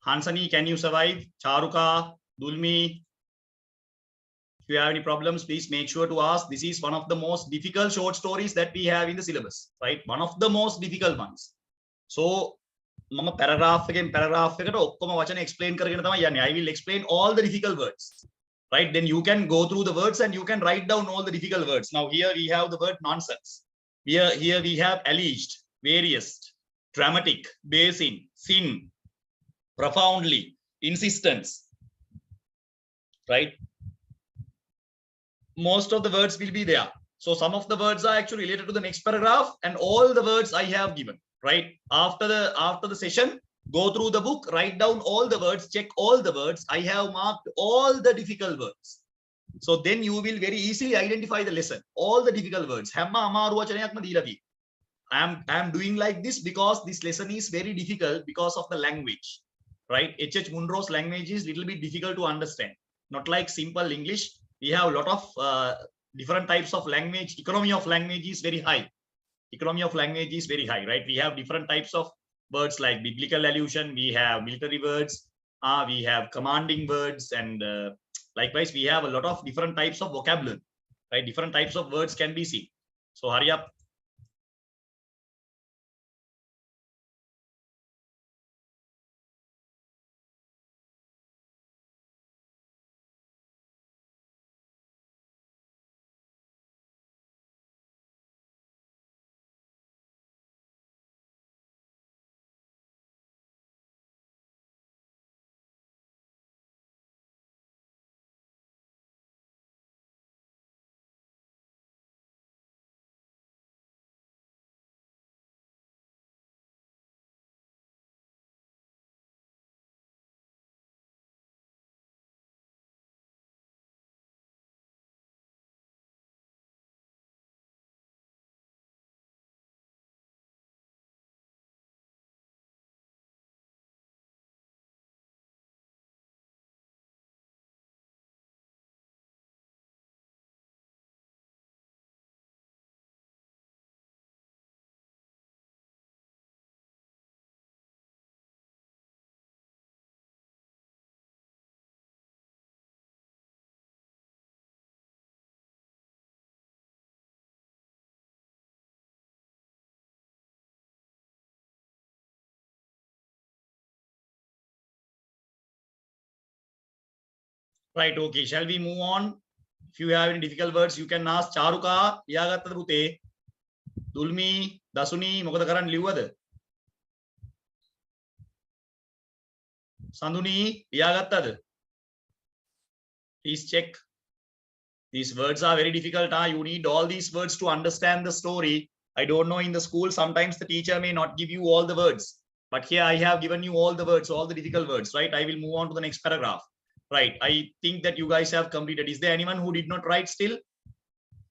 Hansani, can you survive? Charuka, Dulmi. If you have any problems, please make sure to ask. This is one of the most difficult short stories that we have in the syllabus, right? One of the most difficult ones. So, mama paragraph again, paragraph eකට ඔක්කොම වචන explain කරගෙන තමයි යන්නේ. I will explain all the difficult words, right? Then you can go through the words and you can write down all the difficult words. Now here we have the word nonsense. Here we have alleged, various, dramatic, basin, sin, profoundly, insistence, right? Most of the words will be there. So some of the words are actually related to the next paragraph, and all the words I have given, right? After the session, go through the book, write down all the words, check all the words. I have marked all the difficult words. So then you will very easily identify the lesson, all the difficult words. I am doing like this because this lesson is very difficult because of the language, right? MUNR0's language is little bit difficult to understand. Not like simple English. We have a lot of different types of language. Economy of language is very high. Economy of language is very high, right? We have different types of words like biblical allusion. We have military words. We have commanding words, and likewise, we have a lot of different types of vocabulary, right? Different types of words can be seen. So hurry up. Right, okay. Shall we move on? If you have any difficult words, you can ask. Charuka, ලියාගත්තද පුතේ? Dulmi, Dasuni, මොකද කරන්න ලිව්වද? Sanduni, ලියාගත්තද? Please check. These words are very difficult. You need all these words to understand the story. I don't know, in the school, sometimes the teacher may not give you all the words. But here I have given you all the words, all the difficult words, right? I will move on to the next paragraph. Right. I think that you guys have completed. Is there anyone who did not write still?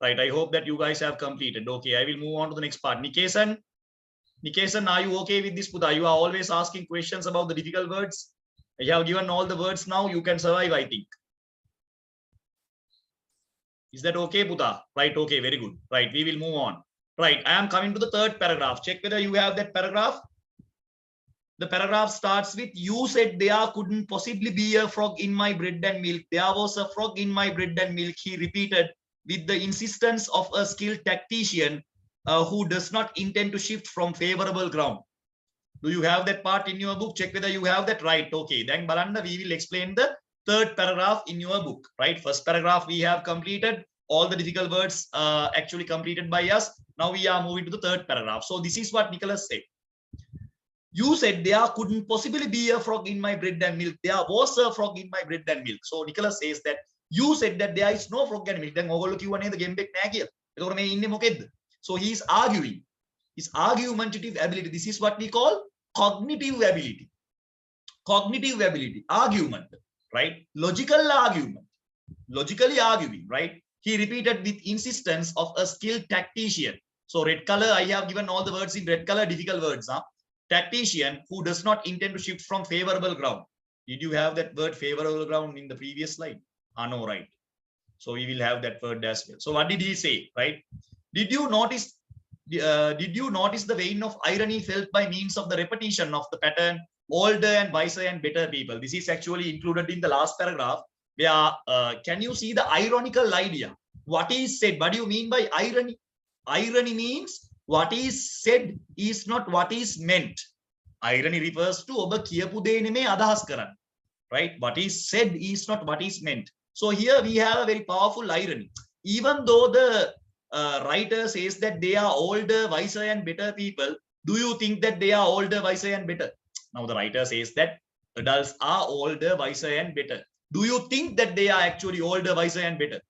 Right. I hope that you guys have completed. Okay. I will move on to the next part. Nikesan, are you okay with this, Puta? You are always asking questions about the difficult words. I have given all the words now. You can survive, I think. Is that okay, Puta? Right. Okay. Very good. Right. We will move on. Right. I am coming to the third paragraph. Check whether you have that paragraph. The paragraph starts with, you said there couldn't possibly be a frog in my bread and milk. There was a frog in my bread and milk, he repeated with the insistence of a skilled tactician who does not intend to shift from favorable ground. Do you have that part in your book? Check whether you have that. Right. Okay. Then Balanda, we will explain the third paragraph in your book. Right. First paragraph we have completed. All the difficult words actually completed by us. Now we are moving to the third paragraph. So this is what Nicholas said. You said there couldn't possibly be a frog in my bread and milk. There was a frog in my bread and milk. So Nicholas says that you said that there is no frog and milk. Then ඔයගොල්ලෝ කිව්වා නේද game එක නෑ කියලා. ඒතකොට මේ ඉන්නේ මොකෙද්ද? So he is arguing. His argumentative ability. This is what we call cognitive ability. Cognitive ability. Argument. Right? Logical argument. Logically arguing. Right? He repeated with insistence of a skilled tactician. So red color, I have given all the words in red color, difficult words. Tactician who does not intend to shift from favorable ground. Did you have that word favorable ground in the previous slide? No, right. So we will have that word as well. So what did he say, right? Did you notice did you notice the vein of irony felt by means of the repetition of the pattern older and wiser and better people? This is actually included in the last paragraph. Where can you see the ironical idea? What is said? What do you mean by irony? Irony means what is said is not what is meant. Irony refers to ඔබ කියපු දේ නෙමෙයි අදහස් කරන්නේ. Right? What is said is not what is meant. So here we have a very powerful irony. Even though the writer says that they are older, wiser, and better people, do you think that they are older, wiser, and better? Now the writer says that adults are older, wiser, and better. Do you think that they are actually older, wiser, and better?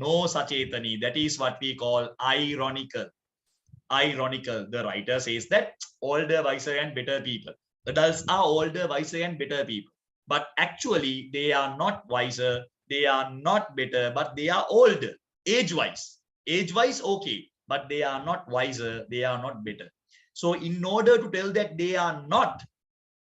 No, Sachetani. That is what we call ironical. Ironical. The writer says that older, wiser, and better people. Adults are older, wiser, and better people. But actually, they are not wiser, they are not better, but they are older, age-wise. Age-wise, okay, but they are not wiser, they are not better. So in order to tell that they are not,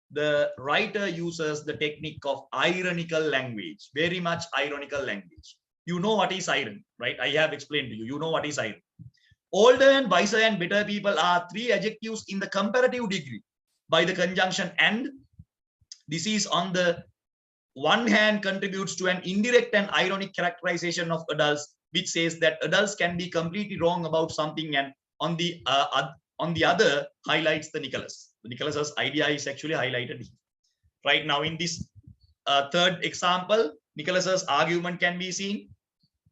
the writer uses the technique of ironical language, very much ironical language. You know what is irony, right? I have explained to you. You know what is irony. Older and wiser and better people are three adjectives in the comparative degree by the conjunction and. This is on the one hand contributes to an indirect and ironic characterization of adults, which says that adults can be completely wrong about something, and on the other highlights the Nicholas. The Nicholas's idea is actually highlighted here. Right now in this third example, Nicholas's argument can be seen,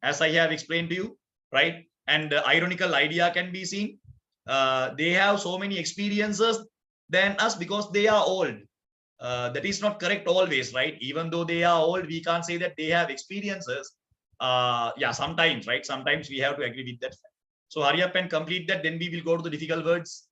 as I have explained to you, right? And the ironical idea can be seen. They have so many experiences than us because they are old. That is not correct always, right? Even though they are old, we can't say that they have experiences. Yeah, sometimes, right? Sometimes we have to agree with that. So hurry up and complete that. Then we will go to the difficult words.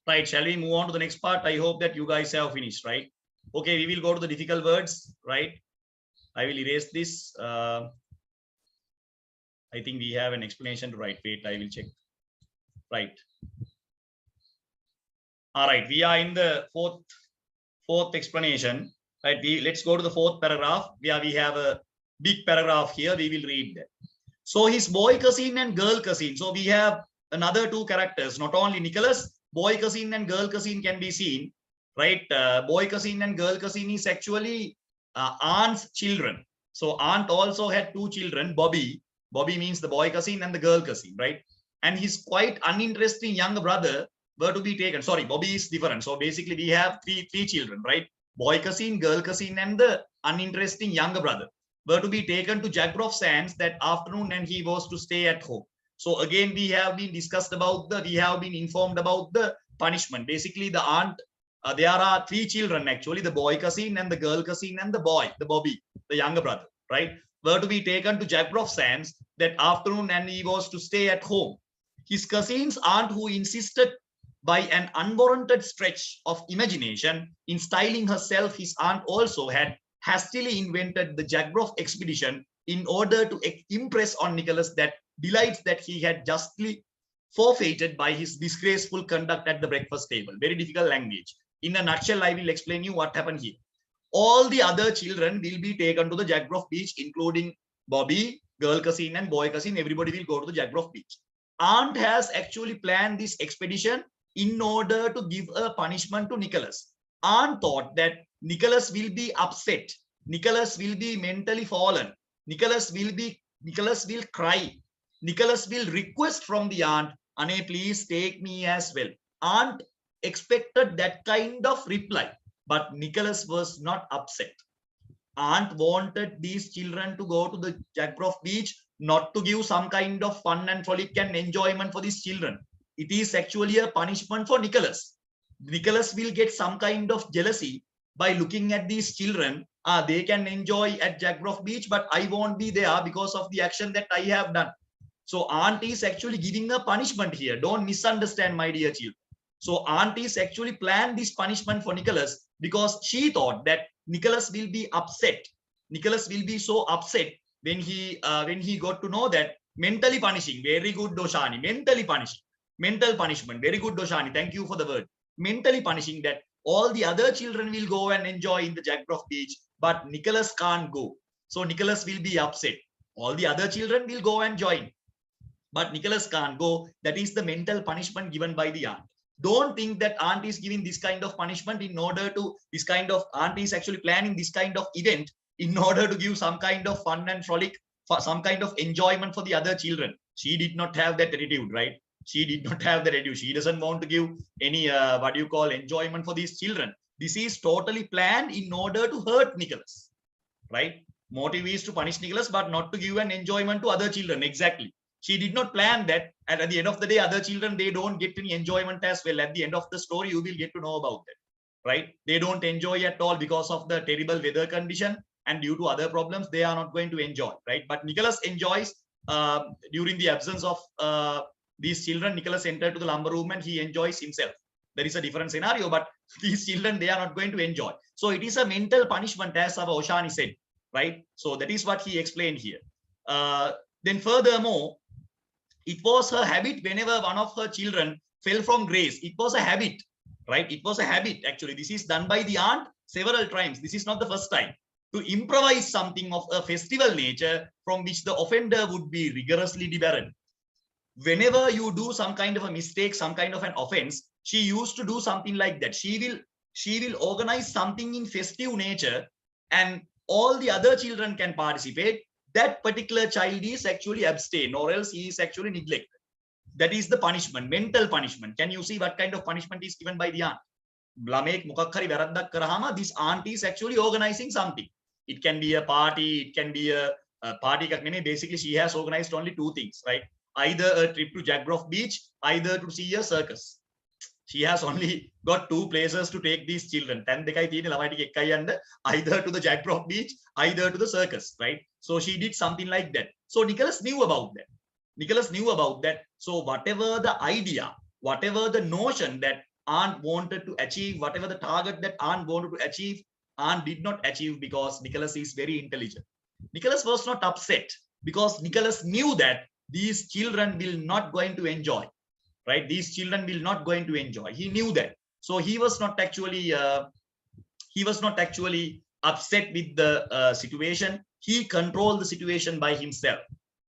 Right, shall we move on to the next part? I hope that you guys have finished, right? Okay, we will go to the difficult words, right? I will erase this. I think we have an explanation to write. Wait, I will check. Right. All right, we are in the fourth explanation. Right, let's go to the fourth paragraph where we have a big paragraph here. We will read that. So his boy cousin and girl cousin. So we have another two characters, not only Nicholas. Boy cousin and girl cousin can be seen, right? Boy cousin and girl cousin is actually aunt's children. So aunt also had two children, Bobby. Bobby means the boy cousin and the girl cousin, right? and his quite uninteresting younger brother were to be taken. Sorry, Bobby is different. So basically we have three children, right? Boy cousin, girl cousin, and the uninteresting younger brother were to be taken to Jagbroff Sands that afternoon, and he was to stay at home. So again, we have been informed about the punishment. Basically, the aunt, there are three children actually, the boy cousin and the girl cousin and the Bobby, the younger brother, right? Were to be taken to Jagbroff Sands that afternoon, and he was to stay at home. His cousin's aunt, who insisted by an unwarranted stretch of imagination in styling herself, his aunt also had hastily invented the Jagbroff expedition in order to impress on Nicholas that delights that he had justly forfeited by his disgraceful conduct at the breakfast table. Very difficult language. In a nutshell, I will explain you what happened here. All the other children will be taken to the Jagbroff beach, including Bobby, girl cousin, and boy cousin. Everybody will go to the Jagbroff beach. Aunt has actually planned this expedition in order to give a punishment to Nicholas. Aunt thought that Nicholas will be upset. Nicholas will be mentally fallen. Nicholas will cry. Nicholas will request from the aunt, Anne, please take me as well. Aunt expected that kind of reply, but Nicholas was not upset. Aunt wanted these children to go to the Jagbroff beach, not to give some kind of fun and frolic and enjoyment for these children. It is actually a punishment for Nicholas. Nicholas will get some kind of jealousy by looking at these children. They can enjoy at Jagbroff beach, but I won't be there because of the action that I have done. So aunt is actually giving a punishment here. Don't misunderstand, my dear children. So aunt is actually planned this punishment for Nicholas because she thought that Nicholas will be upset. Nicholas will be so upset when he got to know that mentally punishing. Very good, Doshani. Mentally punishing. Mental punishment. Very good, Doshani. Thank you for the word. Mentally punishing that all the other children will go and enjoy in the Jagbroff beach, but Nicholas can't go. So Nicholas will be upset. All the other children will go and join, but Nicholas can't go. That is the mental punishment given by the aunt. Don't think that aunt is giving this kind of punishment in order to, aunt is actually planning this kind of event in order to give some kind of fun and frolic, for some kind of enjoyment for the other children. She did not have that attitude, right? She did not have that attitude. She doesn't want to give any, enjoyment for these children. This is totally planned in order to hurt Nicholas, right? Motive is to punish Nicholas, but not to give an enjoyment to other children. Exactly. She did not plan that. And at the end of the day, other children, they don't get any enjoyment as well. At the end of the story, you will get to know about that, right? They don't enjoy at all because of the terrible weather condition, and due to other problems, they are not going to enjoy, right? But Nicholas enjoys during the absence of these children. Nicholas entered to the lumber room and he enjoys himself. There is a different scenario, but these children, they are not going to enjoy. So it is a mental punishment, as our Oshani said, right? So that is what he explained here. Then furthermore, it was her habit whenever one of her children fell from grace. It was a habit, right? It was a habit, actually. This is done by the aunt several times. This is not the first time. To improvise something of a festival nature from which the offender would be rigorously debarred. Whenever you do some kind of a mistake, some kind of an offense, she used to do something like that. She will organize something in festive nature, and all the other children can participate. That particular child is actually abstain, or else he is actually neglected. That is the punishment, mental punishment. Can you see what kind of punishment is given by the aunt? This aunt is actually organizing something. It can be a party, it can be a party. Basically, she has organized only two things, right? Either a trip to Jagbroff beach, either to see a circus. She has only got two places to take these children. Either to the Jagbroff beach, either to the circus, right? So she did something like that. So Nicholas knew about that. Nicholas knew about that. So whatever the idea, whatever the notion that aunt wanted to achieve, whatever the target that aunt wanted to achieve, aunt did not achieve because Nicholas is very intelligent. Nicholas was not upset because Nicholas knew that these children will not going to enjoy, right? These children will not going to enjoy. He knew that. So he was not actually upset with the situation. He controlled the situation by himself.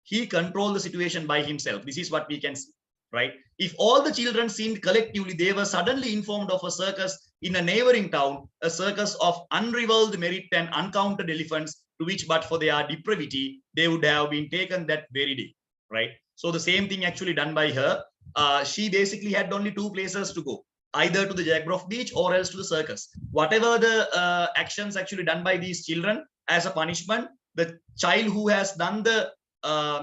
He controlled the situation by himself. This is what we can see, right? If all the children seemed collectively, they were suddenly informed of a circus in a neighboring town, a circus of unrivaled merit and uncounted elephants, to which but for their depravity, they would have been taken that very day, right? So the same thing actually done by her. She basically had only 2 places to go, either to the Jagbroff beach or else to the circus. Whatever the actions actually done by these children as a punishment, the child who has done the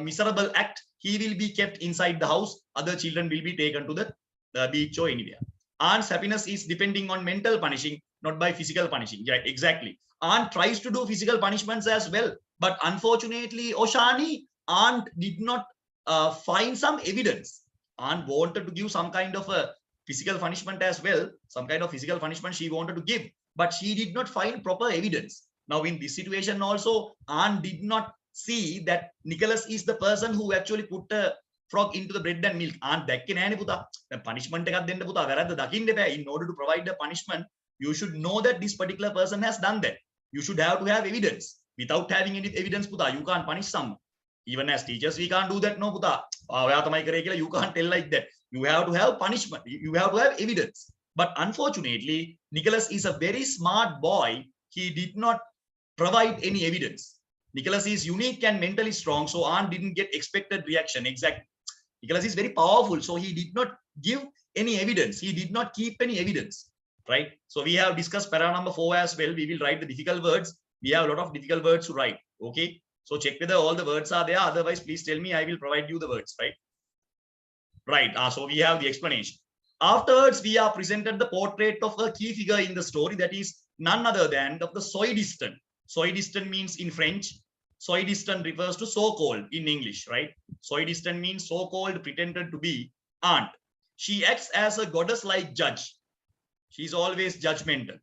miserable act, he will be kept inside the house. Other children will be taken to the beach or anywhere. Aunt's happiness is depending on mental punishing, not by physical punishing. Yeah, exactly. Aunt tries to do physical punishments as well, but unfortunately, Oshani, aunt did not find some evidence. Aunt wanted to give some kind of a physical punishment as well, some kind of physical punishment she wanted to give, but she did not find proper evidence. Now, in this situation also, aunt did not see that Nicholas is the person who actually put a frog into the bread and milk. Aunt දැක්කේ නෑනේ පුතා. දැන් punishment එකක් දෙන්න පුතා. වැරද්ද දකින්න එපා. In order to provide the punishment, you should know that this particular person has done that. You should have to have evidence. Without having any evidence, puta, you can't punish someone. Even as teachers, we can't do that. No, puta. You can't tell like that. You have to have punishment. You have to have evidence. But unfortunately, Nicholas is a very smart boy. He did not provide any evidence. Nicholas is unique and mentally strong, so aunt didn't get expected reaction. Exactly. Nicholas is very powerful, so he did not give any evidence. He did not keep any evidence. Right? So we have discussed para number 4 as well. We will write the difficult words. We have a lot of difficult words to write. Okay. So check whether all the words are there. Otherwise, please tell me. I will provide you the words. Right. Right. So we have the explanation. Afterwards, we are presented the portrait of a key figure in the story, that is none other than of the soi distant. Soi distant means in French. Soi distant refers to so-called in English, right? Soi distant means so-called pretended to be aunt. She acts as a goddess-like judge. She's always judgmental.